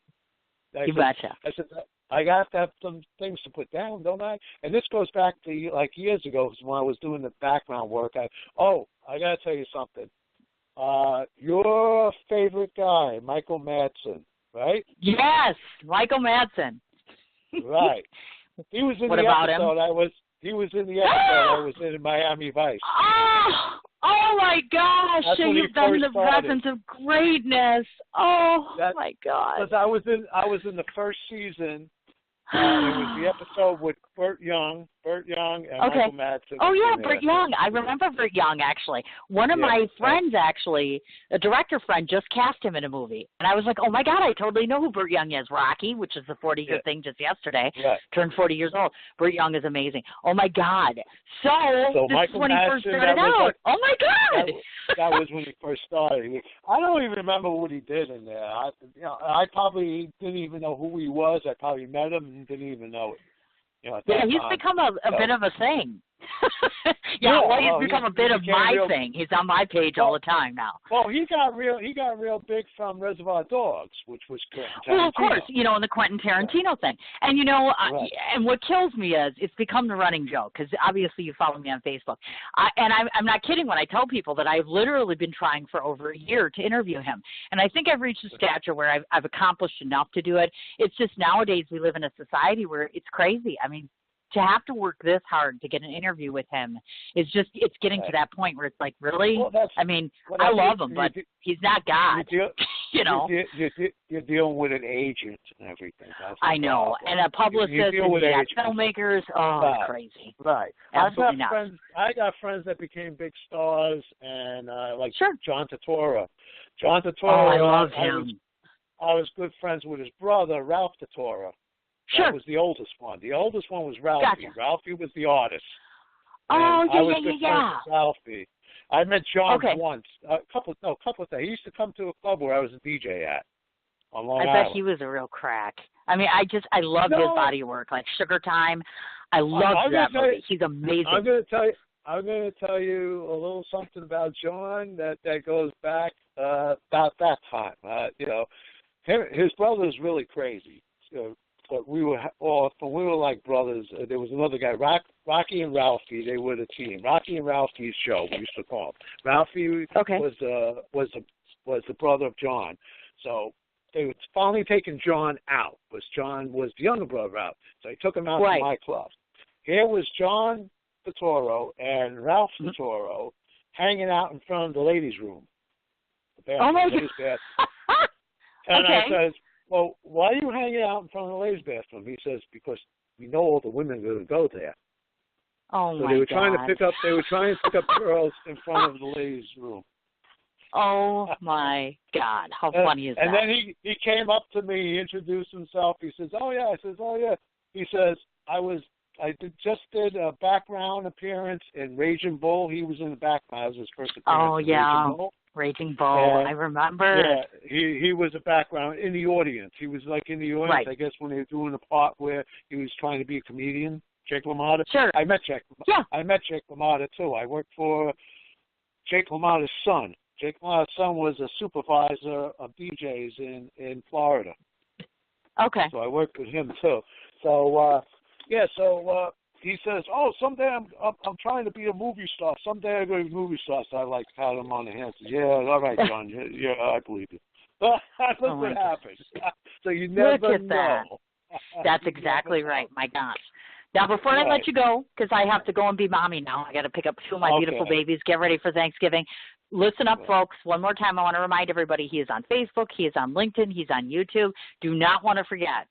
You betcha. I said, I got to have some things to put down, don't I? And this goes back to like years ago when I was doing the background work. I got to tell you something. Your favorite guy, Michael Madsen, right? Yes, Michael Madsen. Right. He was in what the about episode. Him? He was in the episode I was in Miami Vice. Oh my gosh! That's when You've been in the presence of greatness. My God! Because I was in the first season. It was the episode with Burt Young and Michael Madsen. Oh, yeah, Burt Young. I remember Burt Young, actually. One of my friends, actually, a director friend, just cast him in a movie. And I was like, oh, my God, I totally know who Burt Young is. Rocky, which is the 40-year thing just yesterday, turned 40 years old. Burt Young is amazing. Oh, my God. So this Michael is when Madsen, he first started out. Oh, my God. That was when he first started. I don't even remember what he did in there. I probably didn't even know who he was. I probably met him and didn't even know it. He's become a bit of a thing. He's become a bit of my thing. He's on my page all the time now. Well, he got real big from Reservoir Dogs, which was Quentin Tarantino. Well, of course, in the Quentin Tarantino thing. And, and what kills me is it's become the running joke, because obviously you follow me on Facebook. I'm not kidding when I tell people that I've literally been trying for over a year to interview him. And I think I've reached a stature where I've accomplished enough to do it. It's just nowadays we live in a society where it's crazy. I mean, to have to work this hard to get an interview with him it's getting to that point where it's like, really? Well, I love him, but he's not God. You're dealing with an agent and everything. I know, and a publicist and filmmakers. It's crazy. Right. Absolutely not. I got friends that became big stars, and John Turturro. John Turturro. I love him. I was good friends with his brother, Ralph Turturro. Sure. That was the oldest one. The oldest one was Ralphie. Gotcha. Ralphie was the artist. Oh, I was yeah. friends with Ralphie. I met John once. A couple of times. He used to come to a club where I was a DJ at on Long Island. I bet he was a real crack. I mean, I love his body of work, like Sugar Time. I love that movie. He's amazing. I'm going to tell you a little something about John that goes back about that time. His brother is really crazy. But we were like brothers. There was another guy, Rocky and Ralphie. They were the team. Rocky and Ralphie's show, we used to call him. Ralphie was the brother of John. So they were finally taking John out, because John was the younger brother out. So they took him out to my club. Here was John Turturro and Ralph Turturro hanging out in front of the ladies' room. Oh, my God. And I says, well, why are you hanging out in front of the ladies' bathroom? He says, because we know all the women are going to go there. Oh, so my they were God. They were trying to pick up girls in front of the ladies' room. Oh, my God. How funny is that? And then he came up to me, he introduced himself. He says, oh, yeah. I says, oh, yeah. He says, just did a background appearance in Raging Bull. He was in the background. That was his first appearance. Oh, yeah. Raging Bull. I remember. Yeah, he was a background in the audience. He was like in the audience, I guess, when they were doing the part where he was trying to be a comedian, Jake LaMotta. Sure. I met Jake. Yeah. I met Jake LaMotta, too. I worked for Jake LaMotta's son. Jake LaMotta's son was a supervisor of DJs in Florida. Okay. So I worked with him, too. So, he says, oh, someday I'm trying to be a movie star. Someday I'm going to be a movie star. So I like pat him on the hand. Says, yeah, all right, John. Yeah, I believe you. That's what happens. So you never know. That's exactly right. My gosh. Now, before I let you go, because I have to go and be mommy now, I got to pick up two of my beautiful babies, get ready for Thanksgiving. Listen up, folks. One more time, I want to remind everybody he is on Facebook, he is on LinkedIn, he's on YouTube. Do not want to forget.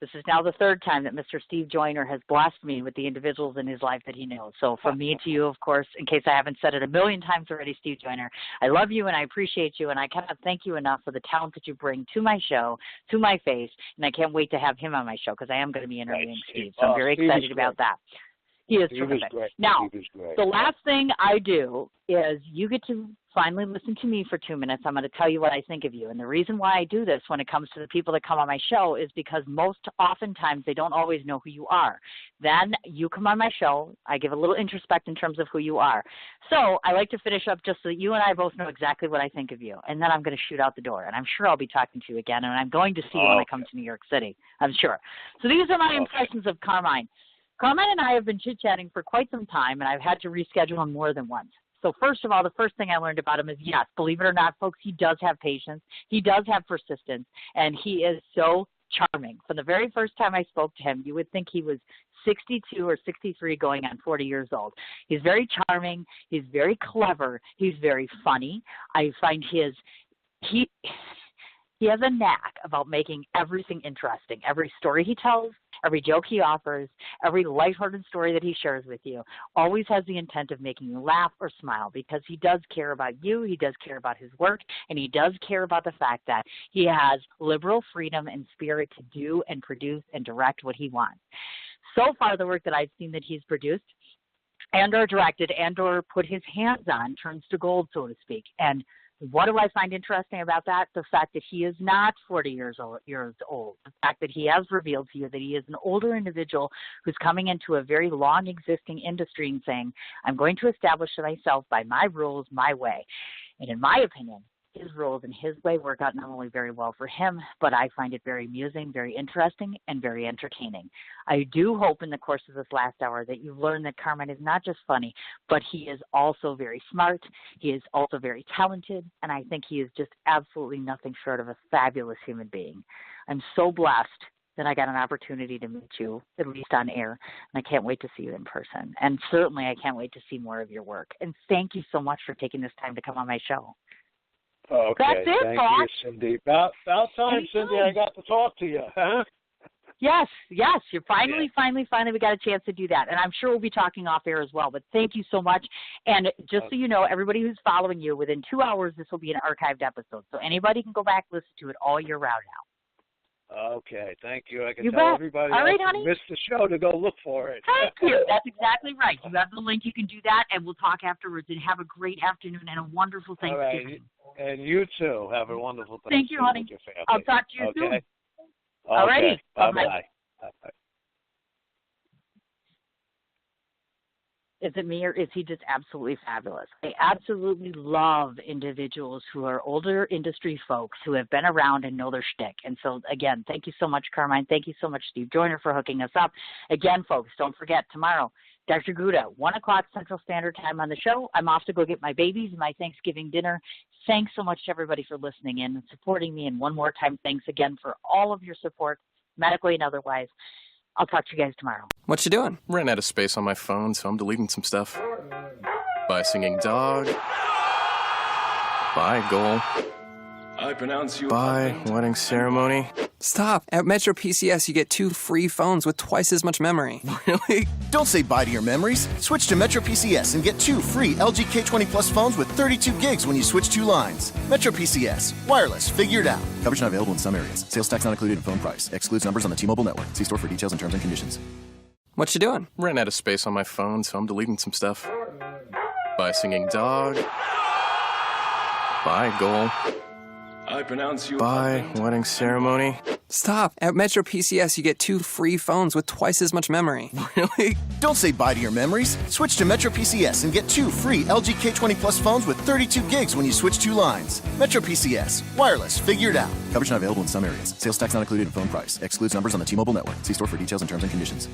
This is now the third time that Mr. Steve Joyner has blessed me with the individuals in his life that he knows. So from me to you, of course, in case I haven't said it a million times already, Steve Joyner, I love you and I appreciate you, and I cannot thank you enough for the talent that you bring to my show, to my face, and I can't wait to have him on my show because I am going to be interviewing Steve. So I'm very excited about that. He is terrific. Now, the last thing I do is you get to finally listen to me for 2 minutes. I'm going to tell you what I think of you. And the reason why I do this when it comes to the people that come on my show is because most oftentimes they don't always know who you are. Then you come on my show. I give a little introspect in terms of who you are. So I like to finish up just so that you and I both know exactly what I think of you. And then I'm going to shoot out the door. And I'm sure I'll be talking to you again. And I'm going to see you when I come to New York City. I'm sure. So these are my impressions of Carmine. Carmine and I have been chit-chatting for quite some time, and I've had to reschedule him more than once. So first of all, the first thing I learned about him is, yes, believe it or not, folks, he does have patience. He does have persistence, and he is so charming. From the very first time I spoke to him, you would think he was 62 or 63 going on 40 years old. He's very charming. He's very clever. He's very funny. I find he has a knack about making everything interesting. Every story he tells, every joke he offers, every lighthearted story that he shares with you always has the intent of making you laugh or smile because he does care about you, he does care about his work, and he does care about the fact that he has liberal freedom and spirit to do and produce and direct what he wants. So far, the work that I've seen that he's produced and or directed and or put his hands on turns to gold, so to speak. And what do I find interesting about that? The fact that he is not 40 years old. The fact that he has revealed to you that he is an older individual who's coming into a very long existing industry and saying, I'm going to establish myself by my rules, my way. And in my opinion, his rules and his way work out not only very well for him, but I find it very amusing, very interesting, and very entertaining. I do hope in the course of this last hour that you've learned that Carmine is not just funny, but he is also very smart. He is also very talented, and I think he is just absolutely nothing short of a fabulous human being. I'm so blessed that I got an opportunity to meet you, at least on air, and I can't wait to see you in person. And certainly I can't wait to see more of your work. And thank you so much for taking this time to come on my show. Okay, that's it, thank boss. you, Cindy. About time, Cindy, I got to talk to you, huh? Yes, you finally we got a chance to do that. And I'm sure we'll be talking off air as well. But thank you so much. And just so you know, everybody who's following you, within 2 hours, this will be an archived episode. So anybody can go back and listen to it all year round now. Okay, thank you. I can You tell bet. everybody All right, else honey. who missed the show to go look for it. Thank you. That's exactly right. You have the link. You can do that, and we'll talk afterwards. And have a great afternoon and a wonderful Thanksgiving. All right. And you too. Have a wonderful Thanksgiving. Thank you, honey. With your family. I'll talk to you soon. Okay. All righty. Bye-bye. Bye-bye. Is it me, or is he just absolutely fabulous? I absolutely love individuals who are older industry folks who have been around and know their shtick. And so, again, thank you so much, Carmine. Thank you so much, Steve Joyner, for hooking us up. Again, folks, don't forget, tomorrow, Dr. Gouda, 1 o'clock Central Standard Time on the show. I'm off to go get my babies and my Thanksgiving dinner. Thanks so much to everybody for listening in and supporting me. And one more time, thanks again for all of your support, medically and otherwise. I'll talk to you guys tomorrow. What you doing? Ran out of space on my phone, so I'm deleting some stuff. Bye, singing dog. Bye, goal. I pronounce you. Bye, wedding ceremony. Stop. At Metro PCS, you get 2 free phones with twice as much memory. Really? Don't say bye to your memories. Switch to Metro PCS and get 2 free LG K20 Plus phones with 32 gigs when you switch 2 lines. Metro PCS. Wireless. Figure it out. Coverage not available in some areas. Sales tax not included in phone price. Excludes numbers on the T-Mobile network. See store for details and terms and conditions. What you doing? Ran out of space on my phone, so I'm deleting some stuff. Bye, singing dog. Bye, goal. I pronounce you. Bye, wedding ceremony. Stop. At Metro PCS, you get 2 free phones with twice as much memory. Really? Don't say bye to your memories. Switch to Metro PCS and get 2 free LG K20 Plus phones with 32 gigs when you switch 2 lines. Metro PCS. Wireless. Figure it out. Coverage not available in some areas. Sales tax not included in phone price. Excludes numbers on the T-Mobile network. See store for details and terms and conditions.